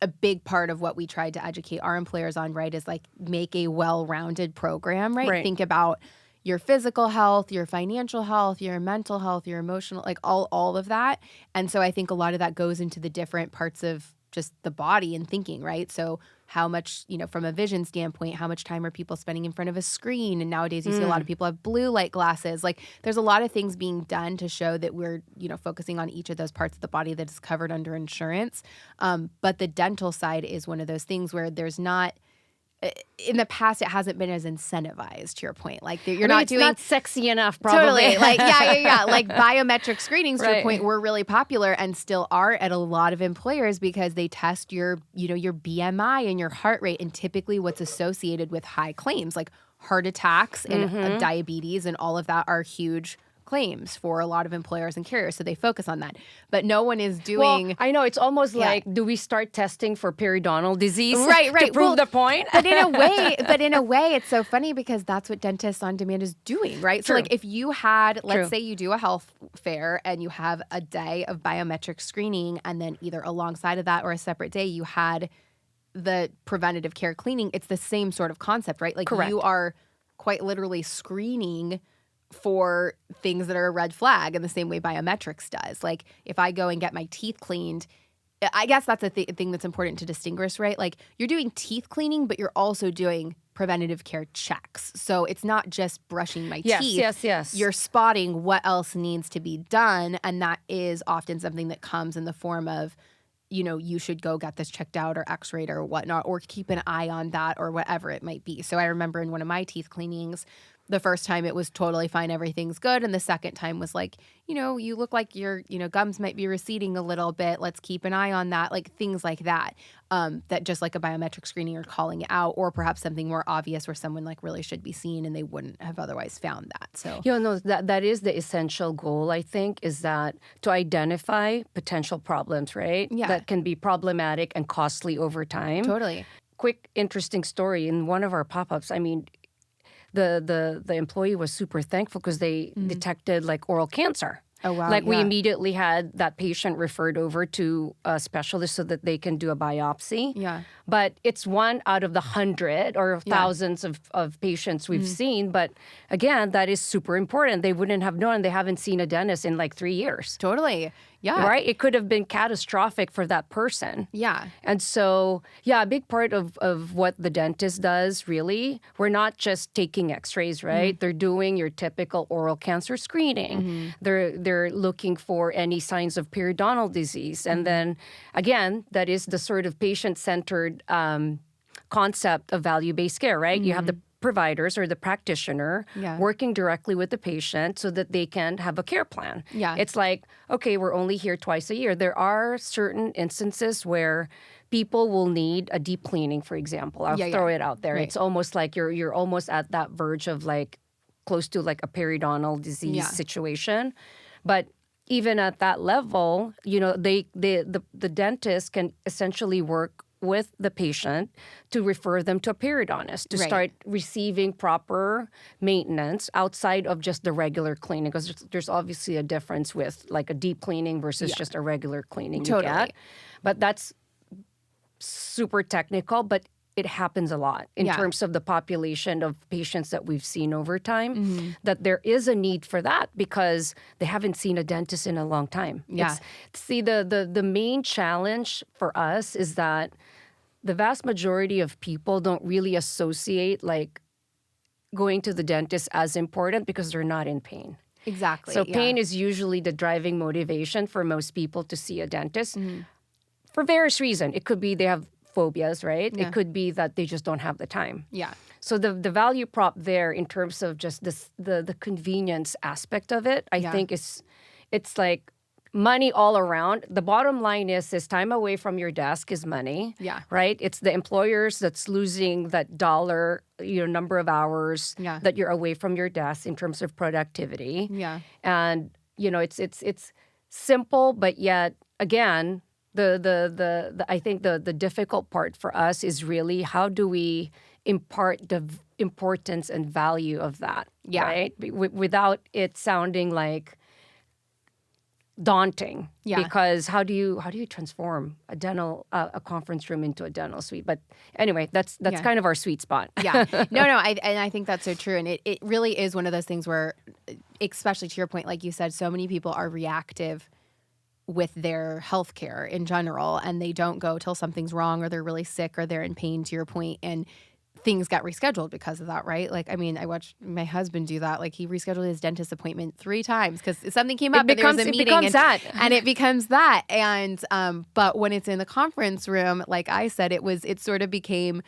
Speaker 1: a big part of what we tried to educate our employers on, right, is like make a well-rounded program, right? Think about your physical health, your financial health, your mental health, your emotional, like all of that. And so I think a lot of that goes into the different parts of just the body and thinking, right? So how much, from a vision standpoint, how much time are people spending in front of a screen? And nowadays you see a lot of people have blue light glasses. Like there's a lot of things being done to show that we're, focusing on each of those parts of the body that is covered under insurance. But the dental side is one of those things where there's not, in the past, it hasn't been as incentivized, to your point. Like you're not doing...
Speaker 2: It's not sexy enough, probably.
Speaker 1: Totally. Like, yeah. Like biometric screenings, to your point, were really popular and still are at a lot of employers because they test your, your BMI and your heart rate, and typically what's associated with high claims, like heart attacks and diabetes and all of that are huge claims for a lot of employers and carriers, so they focus on that. But no one is doing...
Speaker 2: Well, I know, it's almost like, do we start testing for periodontal disease
Speaker 1: right.
Speaker 2: to prove the point?
Speaker 1: But in a way, it's so funny because that's what Dentists on Demand is doing, right?
Speaker 2: True.
Speaker 1: So like if you had, let's say you do a health fair and you have a day of biometric screening, and then either alongside of that or a separate day, you had the preventative care cleaning, it's the same sort of concept, right? Like you are quite literally screening for things that are a red flag in the same way biometrics does. Like if I go and get my teeth cleaned, I guess that's a thing that's important to distinguish, right? Like you're doing teeth cleaning, but you're also doing preventative care checks. So it's not just brushing my teeth.
Speaker 2: Yes.
Speaker 1: You're spotting what else needs to be done. And that is often something that comes in the form of, you should go get this checked out or x-rayed or whatnot, or keep an eye on that or whatever it might be. So I remember in one of my teeth cleanings, the first time it was totally fine, everything's good. And the second time was like, you look like your, gums might be receding a little bit. Let's keep an eye on that. Like things like that, that just like a biometric screening or calling it out, or perhaps something more obvious where someone like really should be seen and they wouldn't have otherwise found that. So,
Speaker 2: that is the essential goal, I think, is that to identify potential problems, right?
Speaker 1: Yeah.
Speaker 2: That can be problematic and costly over time.
Speaker 1: Totally.
Speaker 2: Quick, interesting story. In one of our pop-ups, I mean, the employee was super thankful because they detected like oral cancer.
Speaker 1: Oh, wow.
Speaker 2: Like we immediately had that patient referred over to a specialist so that they can do a biopsy.
Speaker 1: Yeah.
Speaker 2: But it's one out of the 100 or thousands of patients we've seen. But again, that is super important. They wouldn't have known. They haven't seen a dentist in like 3 years.
Speaker 1: Totally. Yeah.
Speaker 2: Right? It could have been catastrophic for that person.
Speaker 1: Yeah.
Speaker 2: And so, a big part of what the dentist does, really, we're not just taking x-rays, right? They're doing your typical oral cancer screening. They're looking for any signs of periodontal disease. And then, again, that is the sort of patient-centered concept of value-based care, right? You have the providers or the practitioner working directly with the patient so that they can have a care plan.
Speaker 1: Yeah.
Speaker 2: It's like, okay, we're only here twice a year. There are certain instances where people will need a deep cleaning, for example. I'll throw it out there.
Speaker 1: Right.
Speaker 2: It's almost like you're almost at that verge of like close to like a periodontal disease situation. But even at that level, the dentist can essentially work with the patient to refer them to a periodontist to start receiving proper maintenance outside of just the regular cleaning, because there's obviously a difference with like a deep cleaning versus just a regular cleaning you get. But that's super technical. But it happens a lot in terms of the population of patients that we've seen over time, that there is a need for that because they haven't seen a dentist in a long time.
Speaker 1: Yeah.
Speaker 2: The main challenge for us is that the vast majority of people don't really associate like going to the dentist as important because they're not in pain.
Speaker 1: Exactly.
Speaker 2: So pain is usually the driving motivation for most people to see a dentist for various reasons. It could be they have phobias, right?
Speaker 1: Yeah.
Speaker 2: It could be that they just don't have the time.
Speaker 1: Yeah.
Speaker 2: So the value prop there in terms of just the convenience aspect of it, I think it's like money all around. The bottom line is time away from your desk is money.
Speaker 1: Yeah.
Speaker 2: Right? It's the employers that's losing that dollar, number of hours that you're away from your desk in terms of productivity.
Speaker 1: Yeah.
Speaker 2: And it's simple, but yet again, the I think the difficult part for us is really how do we impart the importance and value of that, right? Without it sounding like daunting, because how do you transform a dental a conference room into a dental suite? But anyway, that's kind of our sweet spot.
Speaker 1: No, I think that's so true, and it really is one of those things where, especially to your point, like you said, so many people are reactive with their healthcare in general, and they don't go till something's wrong or they're really sick or they're in pain, to your point, and things got rescheduled because of that, right? Like, I mean, I watched my husband do that. Like, he rescheduled his dentist appointment 3 times because something came up and there was a meeting.
Speaker 2: It becomes that.
Speaker 1: And it becomes that. And, but when it's in the conference room, like I said, it sort of became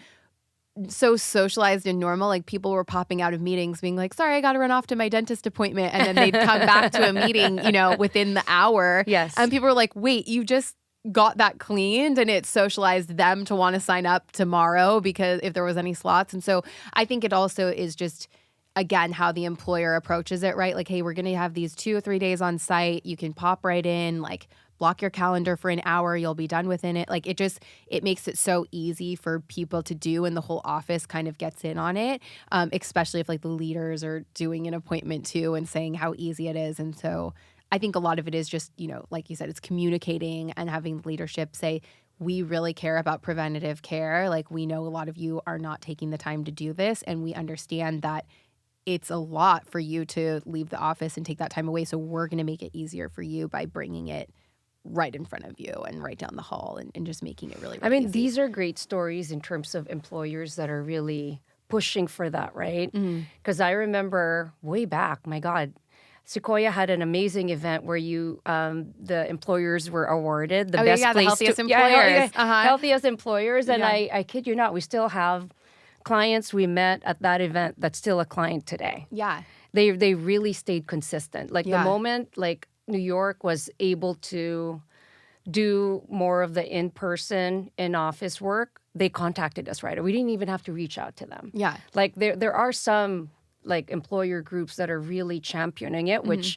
Speaker 1: so socialized and normal. Like, people were popping out of meetings being like, sorry, I got to run off to my dentist appointment. And then they'd come back to a meeting, within the hour.
Speaker 2: Yes.
Speaker 1: And people were like, wait, you just got that cleaned, and it socialized them to want to sign up tomorrow because if there was any slots. And so I think it also is just, again, how the employer approaches it, right? Like, hey, we're going to have these 2 or 3 days on site. You can pop right in, like, block your calendar for an hour. You'll be done within it. Like, it makes it so easy for people to do, and the whole office kind of gets in on it, especially if like the leaders are doing an appointment too and saying how easy it is. And so I think a lot of it is just, like you said, it's communicating and having leadership say, we really care about preventative care. Like, we know a lot of you are not taking the time to do this, and we understand that it's a lot for you to leave the office and take that time away. So we're going to make it easier for you by bringing it right in front of you and right down the hall and just making it really, really easy.
Speaker 2: These are great stories in terms of employers that are really pushing for that, right? Because I remember way back, my God, Sequoia had an amazing event where the employers were awarded the best place
Speaker 1: the healthiest employers.
Speaker 2: Healthiest employers. And I kid you not, we still have clients we met at that event that's still a client today.
Speaker 1: Yeah.
Speaker 2: They really stayed consistent. Like the moment like New York was able to do more of the in-person, in-office work, they contacted us right away. We didn't even have to reach out to them.
Speaker 1: Yeah.
Speaker 2: Like there are some like employer groups that are really championing it, which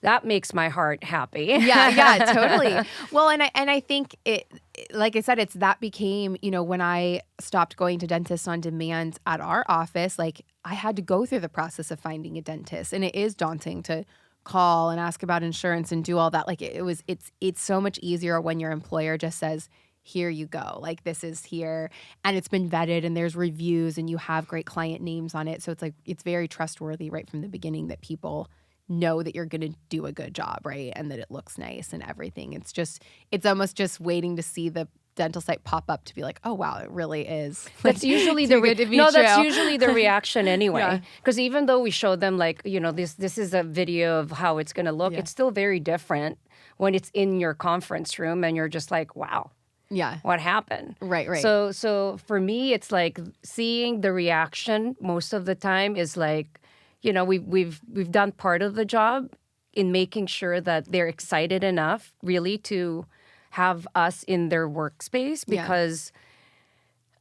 Speaker 2: that makes my heart happy.
Speaker 1: Yeah, totally. Well, and I think it, like I said, that became, when I stopped going to dentists on demand at our office, like I had to go through the process of finding a dentist, and it is daunting to call and ask about insurance and do all that. Like it's so much easier when your employer just says, here you go. Like, this is here, and it's been vetted, and there's reviews, and you have great client names on it. So it's like, it's very trustworthy right from the beginning that people know that you're going to do a good job, right? And that it looks nice and everything. It's almost just waiting to see the dental site pop up to be like, oh wow, it really is.
Speaker 2: That's usually that's usually the reaction anyway. Because even though we showed them like, this is a video of how it's going to look, it's still very different when it's in your conference room and you're just like, wow.
Speaker 1: Yeah.
Speaker 2: What happened?
Speaker 1: Right.
Speaker 2: So for me, it's like seeing the reaction most of the time is like, we've done part of the job in making sure that they're excited enough really to have us in their workspace because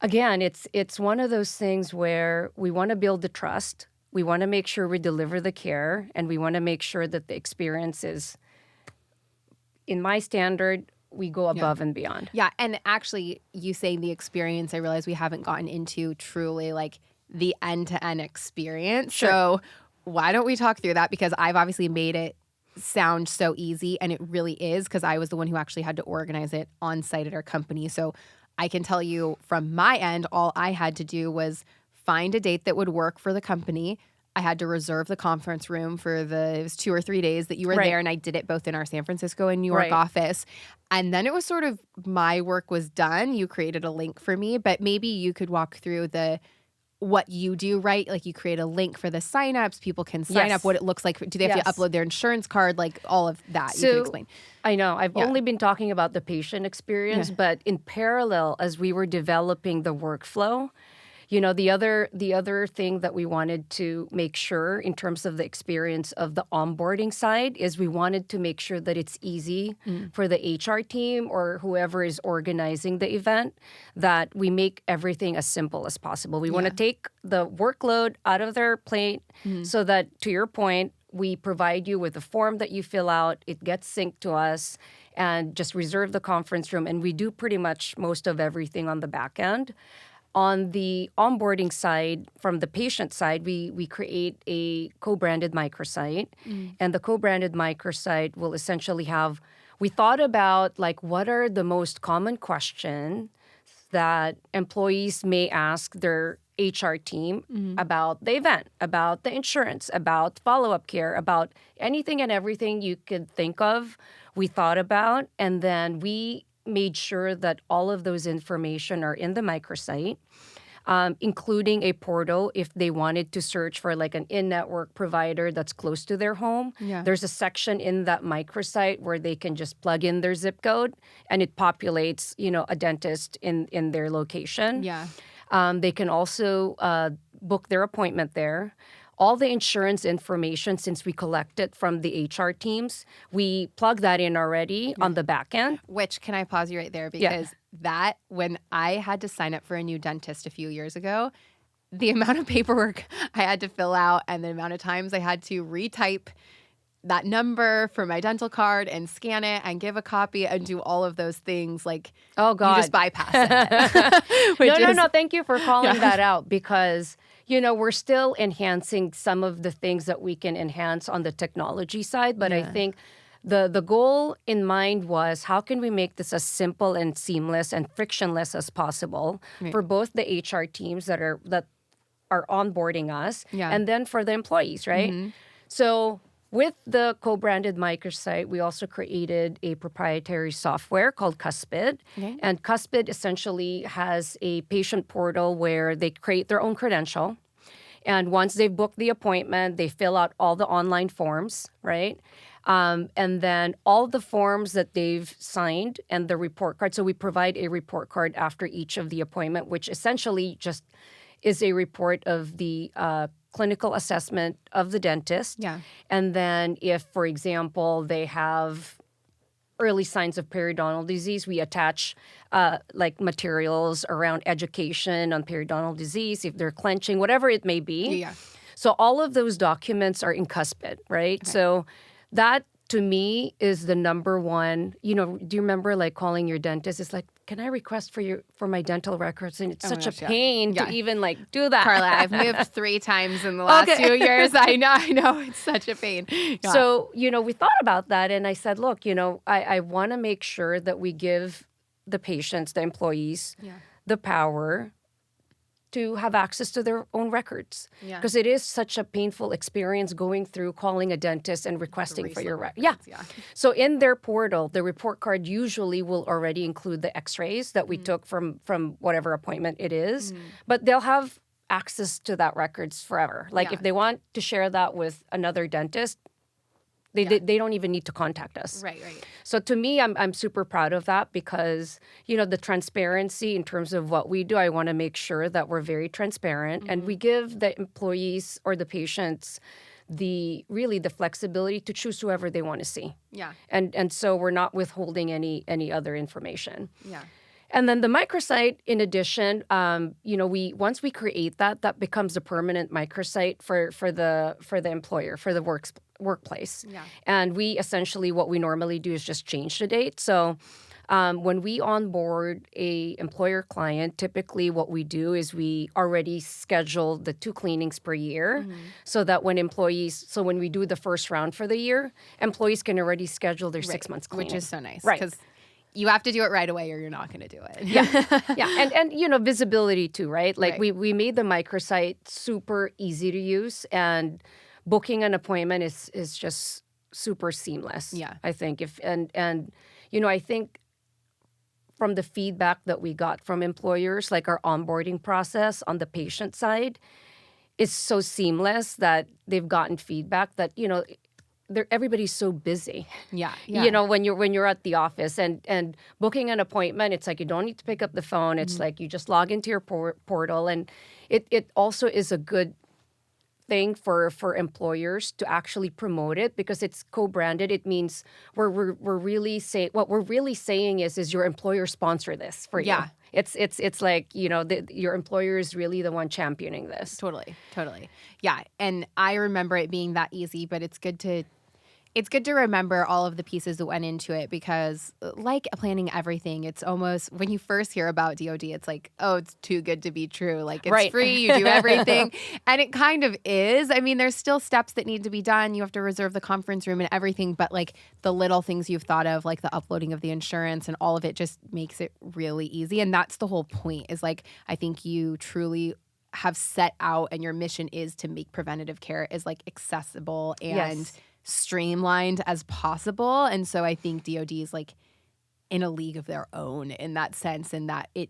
Speaker 2: again, it's one of those things where we want to build the trust. We want to make sure we deliver the care, and we want to make sure that the experience is, in my standard, we go above and beyond.
Speaker 1: Yeah, and actually, you saying the experience, I realize we haven't gotten into truly like the end-to-end experience.
Speaker 2: Sure.
Speaker 1: So why don't we talk through that? Because I've obviously made it sound so easy, and it really is, because I was the one who actually had to organize it on site at our company. So I can tell you from my end, all I had to do was find a date that would work for the company. I had to reserve the conference room for it was 2 or 3 days that you were
Speaker 2: Right.
Speaker 1: there, and I did it both in our San Francisco and New York
Speaker 2: Right.
Speaker 1: office. And then it was sort of my work was done. You created a link for me, but maybe you could walk through what you do, right? Like you create a link for the signups. People can sign up,
Speaker 2: Yes.
Speaker 1: what it looks like. Do they have to
Speaker 2: Yes.
Speaker 1: upload their insurance card? Like all of that. You can
Speaker 2: So
Speaker 1: explain.
Speaker 2: I know I've
Speaker 1: Yeah.
Speaker 2: only been talking about the patient experience,
Speaker 1: Yeah.
Speaker 2: but in parallel, as we were developing the workflow, the other thing that we wanted to make sure in terms of the experience of the onboarding side is we wanted to make sure that it's easy for the HR team or whoever is organizing the event, that we make everything as simple as possible. We want to take the workload out of their plate so that, to your point, we provide you with a form that you fill out, it gets synced to us, and just reserve the conference room. And we do pretty much most of everything on the back end. On the onboarding side, from the patient side, we create a co-branded microsite. And the co-branded microsite will essentially have, we thought about like what are the most common questions that employees may ask their HR team about the event, about the insurance, about follow-up care, about anything and everything you could think of, we thought about. And then we made sure that all of those information are in the microsite, including a portal if they wanted to search for like an in-network provider that's close to their home.
Speaker 1: Yeah.
Speaker 2: There's a section in that microsite where they can just plug in their zip code and it populates, a dentist in their location.
Speaker 1: Yeah.
Speaker 2: They can also book their appointment there. All the insurance information, since we collect it from the HR teams, we plug that in already on the back end.
Speaker 1: Which, can I pause you right there?
Speaker 2: Yeah.
Speaker 1: Because when I had to sign up for a new dentist a few years ago, the amount of paperwork I had to fill out and the amount of times I had to retype that number for my dental card and scan it and give a copy and do all of those things, like,
Speaker 2: Oh, God.
Speaker 1: you just bypass it.
Speaker 2: No. Thank you for calling that out because, we're still enhancing some of the things that we can enhance on the technology side. But I think the goal in mind was how can we make this as simple and seamless and frictionless as possible for both the HR teams that are onboarding us and then for the employees, right? So with the co-branded microsite, we also created a proprietary software called Cuspid. And Cuspid essentially has a patient portal where they create their own credential. And once they've booked the appointment, they fill out all the online forms, right? And then all the forms that they've signed and the report card. So we provide a report card after each of the appointment, which essentially just is a report of the clinical assessment of the dentist.
Speaker 1: Yeah.
Speaker 2: And then if, for example, they have early signs of periodontal disease, we attach like materials around education on periodontal disease, if they're clenching, whatever it may be.
Speaker 1: Yeah.
Speaker 2: So all of those documents are in Cuspid, right?
Speaker 1: Okay.
Speaker 2: So that, to me, is the number one. Do you remember like calling your dentist? It's like, can I request for my dental records? And it's
Speaker 1: Oh my
Speaker 2: such
Speaker 1: gosh,
Speaker 2: a
Speaker 1: yeah.
Speaker 2: pain to even like do that.
Speaker 1: Carla, I've moved 3 times in the last
Speaker 2: Okay.
Speaker 1: few years. I know. It's such a pain. Yeah.
Speaker 2: So, we thought about that and I said, look, I want to make sure that we give the patients, the employees, the power to have access to their own records.
Speaker 1: Yeah.
Speaker 2: Because it is such a painful experience going through calling a dentist and requesting for your records.
Speaker 1: Yeah.
Speaker 2: So in their portal, the report card usually will already include the x-rays that we took from whatever appointment it is. But they'll have access to that records forever. Like if they want to share that with another dentist, they don't even need to contact us.
Speaker 1: Right.
Speaker 2: So to me, I'm super proud of that because, the transparency in terms of what we do, I want to make sure that we're very transparent and we give the employees or the patients the flexibility to choose whoever they want to see.
Speaker 1: Yeah.
Speaker 2: And so we're not withholding any other information.
Speaker 1: Yeah.
Speaker 2: And then the microsite, in addition, once we create that becomes a permanent microsite for the employer, for the workplace.
Speaker 1: Yeah.
Speaker 2: And we essentially, what we normally do is just change the date. So when we onboard a employer client, typically what we do is we already schedule the 2 cleanings per year so that when we do the first round for the year, employees can already schedule their 6 months cleaning.
Speaker 1: Which is so nice.
Speaker 2: Right.
Speaker 1: Because You have to do it right away or you're not going to do it.
Speaker 2: Yeah. And visibility too, right? Like
Speaker 1: Right.
Speaker 2: we made the microsite super easy to use, and booking an appointment is just super seamless.
Speaker 1: Yeah.
Speaker 2: I think I think from the feedback that we got from employers, like our onboarding process on the patient side is so seamless that they've gotten feedback that, everybody's so busy.
Speaker 1: Yeah.
Speaker 2: When you're at the office and booking an appointment, it's like you don't need to pick up the phone. It's like you just log into your portal, and it also is a good thing for employers to actually promote it because it's co-branded. It means we're really saying what we're really saying is your employer sponsor this for you.
Speaker 1: Yeah.
Speaker 2: It's like your employer is really the one championing this.
Speaker 1: Totally. Yeah. And I remember it being that easy, but it's good to remember all of the pieces that went into it because like planning everything, it's almost when you first hear about DOD, it's like, oh, it's too good to be true. Like it's free, you do everything. And it kind of is. I mean, there's still steps that need to be done. You have to reserve the conference room and everything. But like the little things you've thought of, like the uploading of the insurance and all of it just makes it really easy. And that's the whole point is like, I think you truly have set out and your mission is to make preventative care as like accessible and streamlined as possible. And so I think DOD is like in a league of their own in that sense, and that it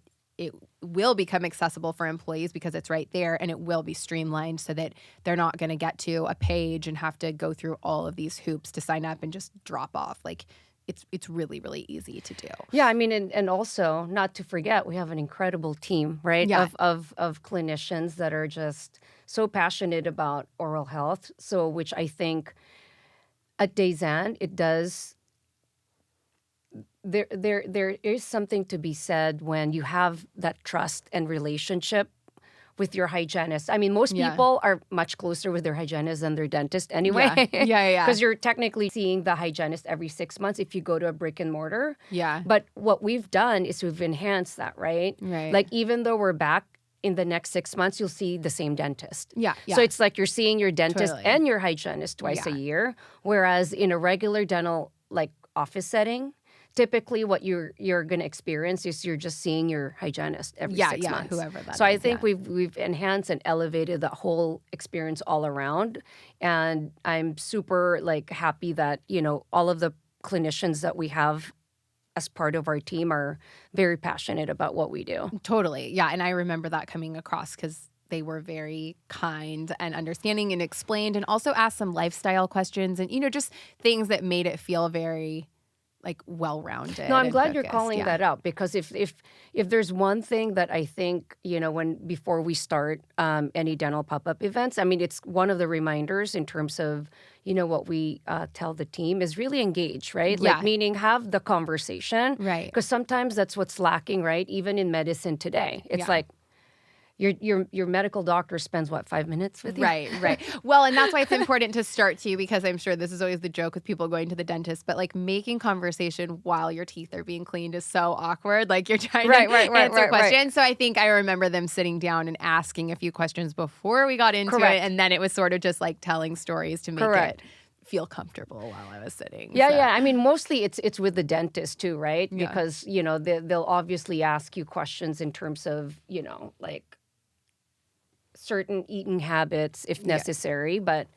Speaker 1: will become accessible for employees because it's right there, and it will be streamlined so that they're not going to get to a page and have to go through all of these hoops to sign up and just drop off. Like it's really, really easy to do.
Speaker 2: Yeah, I mean, and also not to forget, we have an incredible team, right?
Speaker 1: Yeah.
Speaker 2: Of clinicians that are just so passionate about oral health. So, which I think at Days End, it does. There is something to be said when you have that trust and relationship with your hygienist. I mean, most people are much closer with their hygienist than their dentist anyway.
Speaker 1: Yeah.
Speaker 2: Because you're technically seeing the hygienist every 6 months if you go to a brick and mortar.
Speaker 1: Yeah.
Speaker 2: But what we've done is we've enhanced that, right?
Speaker 1: Right.
Speaker 2: Like even though we're back in the next 6 months, you'll see the same dentist.
Speaker 1: Yeah.
Speaker 2: So it's like you're seeing your dentist
Speaker 1: Totally.
Speaker 2: and your hygienist twice a year. Whereas in a regular dental like office setting, typically what you're going to experience is you're just seeing your hygienist every 6 months.
Speaker 1: Whoever that
Speaker 2: so
Speaker 1: is.
Speaker 2: I think we've enhanced and elevated the whole experience all around. And I'm super like happy that, all of the clinicians that we have as part of our team are very passionate about what we do.
Speaker 1: Totally. Yeah. And I remember that coming across because they were very kind and understanding and explained and also asked some lifestyle questions and, just things that made it feel very like well-rounded.
Speaker 2: No, I'm glad
Speaker 1: focused.
Speaker 2: you're calling that out because if there's one thing that I think, before we start any dental pop-up events, I mean, it's one of the reminders in terms of, what we tell the team is really engage, right?
Speaker 1: Yeah.
Speaker 2: Like meaning have the conversation.
Speaker 1: Right.
Speaker 2: Because sometimes that's what's lacking, right? Even in medicine today. It's like, your medical doctor spends, 5 minutes with you?
Speaker 1: Right. Well, and that's why it's important to start too, because I'm sure this is always the joke with people going to the dentist, but like making conversation while your teeth are being cleaned is so awkward. Like you're trying to answer questions. So I think I remember them sitting down and asking a few questions before we got into it. And then it was sort of just like telling stories to make it feel comfortable while I was sitting.
Speaker 2: Yeah. I mean, mostly it's with the dentist too, right? Because, they'll obviously ask you questions in terms of, like, certain eating habits if necessary, but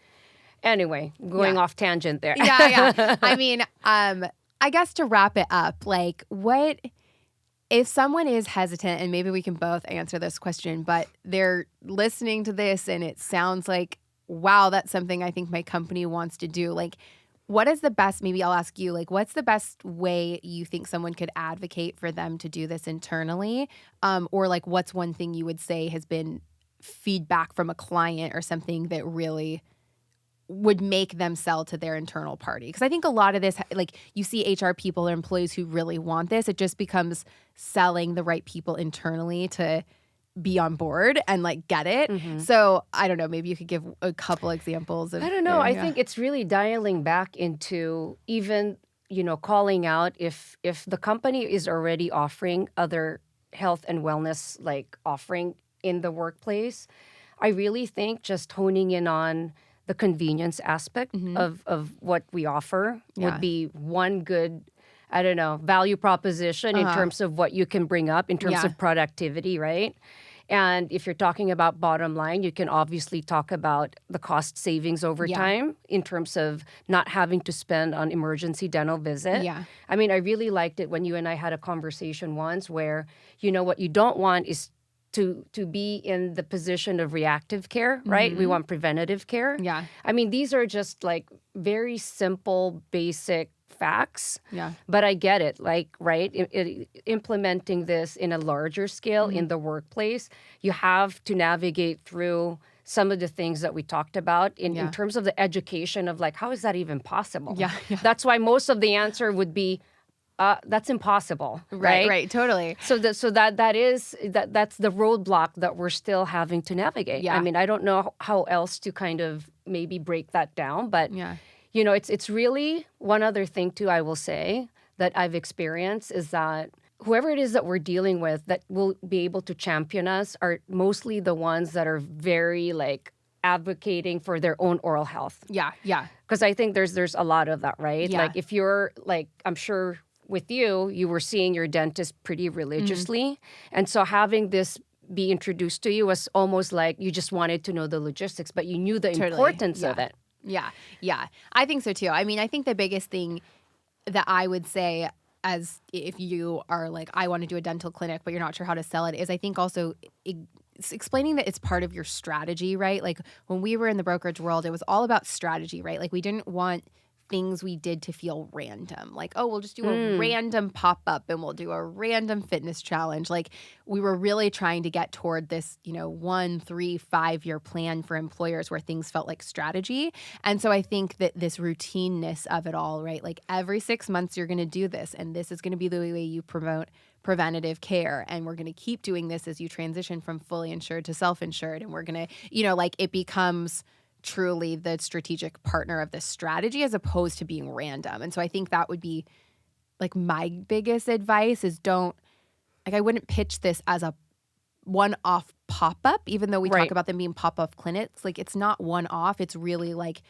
Speaker 2: anyway, going off tangent there.
Speaker 1: Yeah. I mean, I guess to wrap it up, like what if someone is hesitant, and maybe we can both answer this question, but they're listening to this and it sounds like, wow, that's something I think my company wants to do. Like, what is the best, maybe I'll ask you, like, what's the best way you think someone could advocate for them to do this internally? Or like, what's one thing you would say has been feedback from a client or something that really would make them sell to their internal party? Because I think a lot of this, like you see HR people or employees who really want this, it just becomes selling the right people internally to be on board and like get it. So I don't know, maybe you could give a couple examples of.
Speaker 2: I don't know. I think it's really dialing back into even, calling out if the company is already offering other health and wellness like offering in the workplace. I really think just honing in on the convenience aspect of what we offer would be one good I don't know, value proposition in terms of what you can bring up in terms of productivity, right? And if you're talking about bottom line, you can obviously talk about the cost savings over time in terms of not having to spend on emergency dental visit.
Speaker 1: Yeah.
Speaker 2: I mean, I really liked it when you and I had a conversation once where, what you don't want is to be in the position of reactive care, right? We want preventative care.
Speaker 1: Yeah.
Speaker 2: I mean, these are just like very simple, basic facts.
Speaker 1: Yeah.
Speaker 2: But I get it. Like, right, implementing this in a larger scale in the workplace, you have to navigate through some of the things that we talked about in terms of the education of like, how is that even possible?
Speaker 1: Yeah.
Speaker 2: That's why most of the answer would be, that's impossible, right?
Speaker 1: Right, totally.
Speaker 2: So that's the roadblock that we're still having to navigate.
Speaker 1: Yeah.
Speaker 2: I mean, I don't know how else to kind of maybe break that down, but it's really one other thing too, I will say, that I've experienced is that whoever it is that we're dealing with that will be able to champion us are mostly the ones that are very like advocating for their own oral health.
Speaker 1: Yeah.
Speaker 2: Because I think there's a lot of that, right?
Speaker 1: Yeah.
Speaker 2: Like if you're like, I'm sure with you were seeing your dentist pretty religiously. And so having this be introduced to you was almost like you just wanted to know the logistics, but you knew the importance of it.
Speaker 1: Yeah. I think so too. I mean, I think the biggest thing that I would say as if you are like, I want to do a dental clinic, but you're not sure how to sell it, is I think also explaining that it's part of your strategy, right? Like when we were in the brokerage world, it was all about strategy, right? Like we didn't want things we did to feel random. Like, oh, we'll just do a random pop-up and we'll do a random fitness challenge. Like we were really trying to get toward this, 1, 3, 5-year plan for employers where things felt like strategy. And so I think that this routineness of it all, right? Like every 6 months you're going to do this and this is going to be the way you promote preventative care. And we're going to keep doing this as you transition from fully insured to self-insured. And we're going to, like it becomes truly the strategic partner of this strategy as opposed to being random. And so I think that would be like my biggest advice is I wouldn't pitch this as a one-off pop-up, even though we talk about them being pop-up clinics. Like it's not one-off. It's really like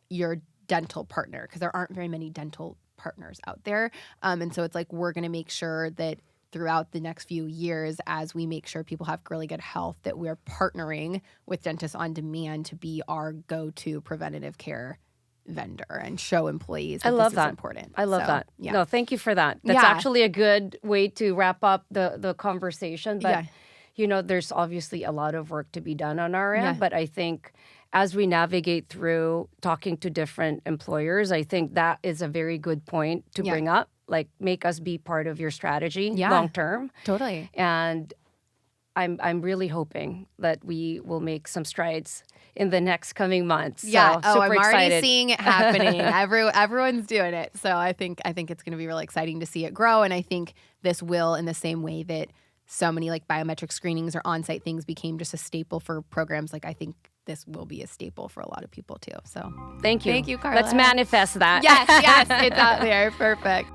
Speaker 1: your dental partner because there aren't very many dental partners out there. And so it's like we're going to make sure that throughout the next few years, as we make sure people have really good health, that we're partnering with Dentists on Demand to be our go-to preventative care vendor and show employees that this is important.
Speaker 2: I love that.
Speaker 1: Yeah.
Speaker 2: No, thank you for that. That's actually a good way to wrap up the conversation. But, there's obviously a lot of work to be done on our end. But I think as we navigate through talking to different employers, I think that is a very good point to bring up. Like, make us be part of your strategy long term.
Speaker 1: Totally.
Speaker 2: And I'm really hoping that we will make some strides in the next coming months.
Speaker 1: Yeah.
Speaker 2: So, super
Speaker 1: I'm
Speaker 2: excited.
Speaker 1: already seeing it happening. Everyone's doing it. So I think it's going to be really exciting to see it grow. And I think this will, in the same way that so many like biometric screenings or on-site things became just a staple for programs, like I think this will be a staple for a lot of people too. So
Speaker 2: thank you.
Speaker 1: Thank you, Carla.
Speaker 2: Let's manifest that.
Speaker 1: Yes, it's out there. Perfect.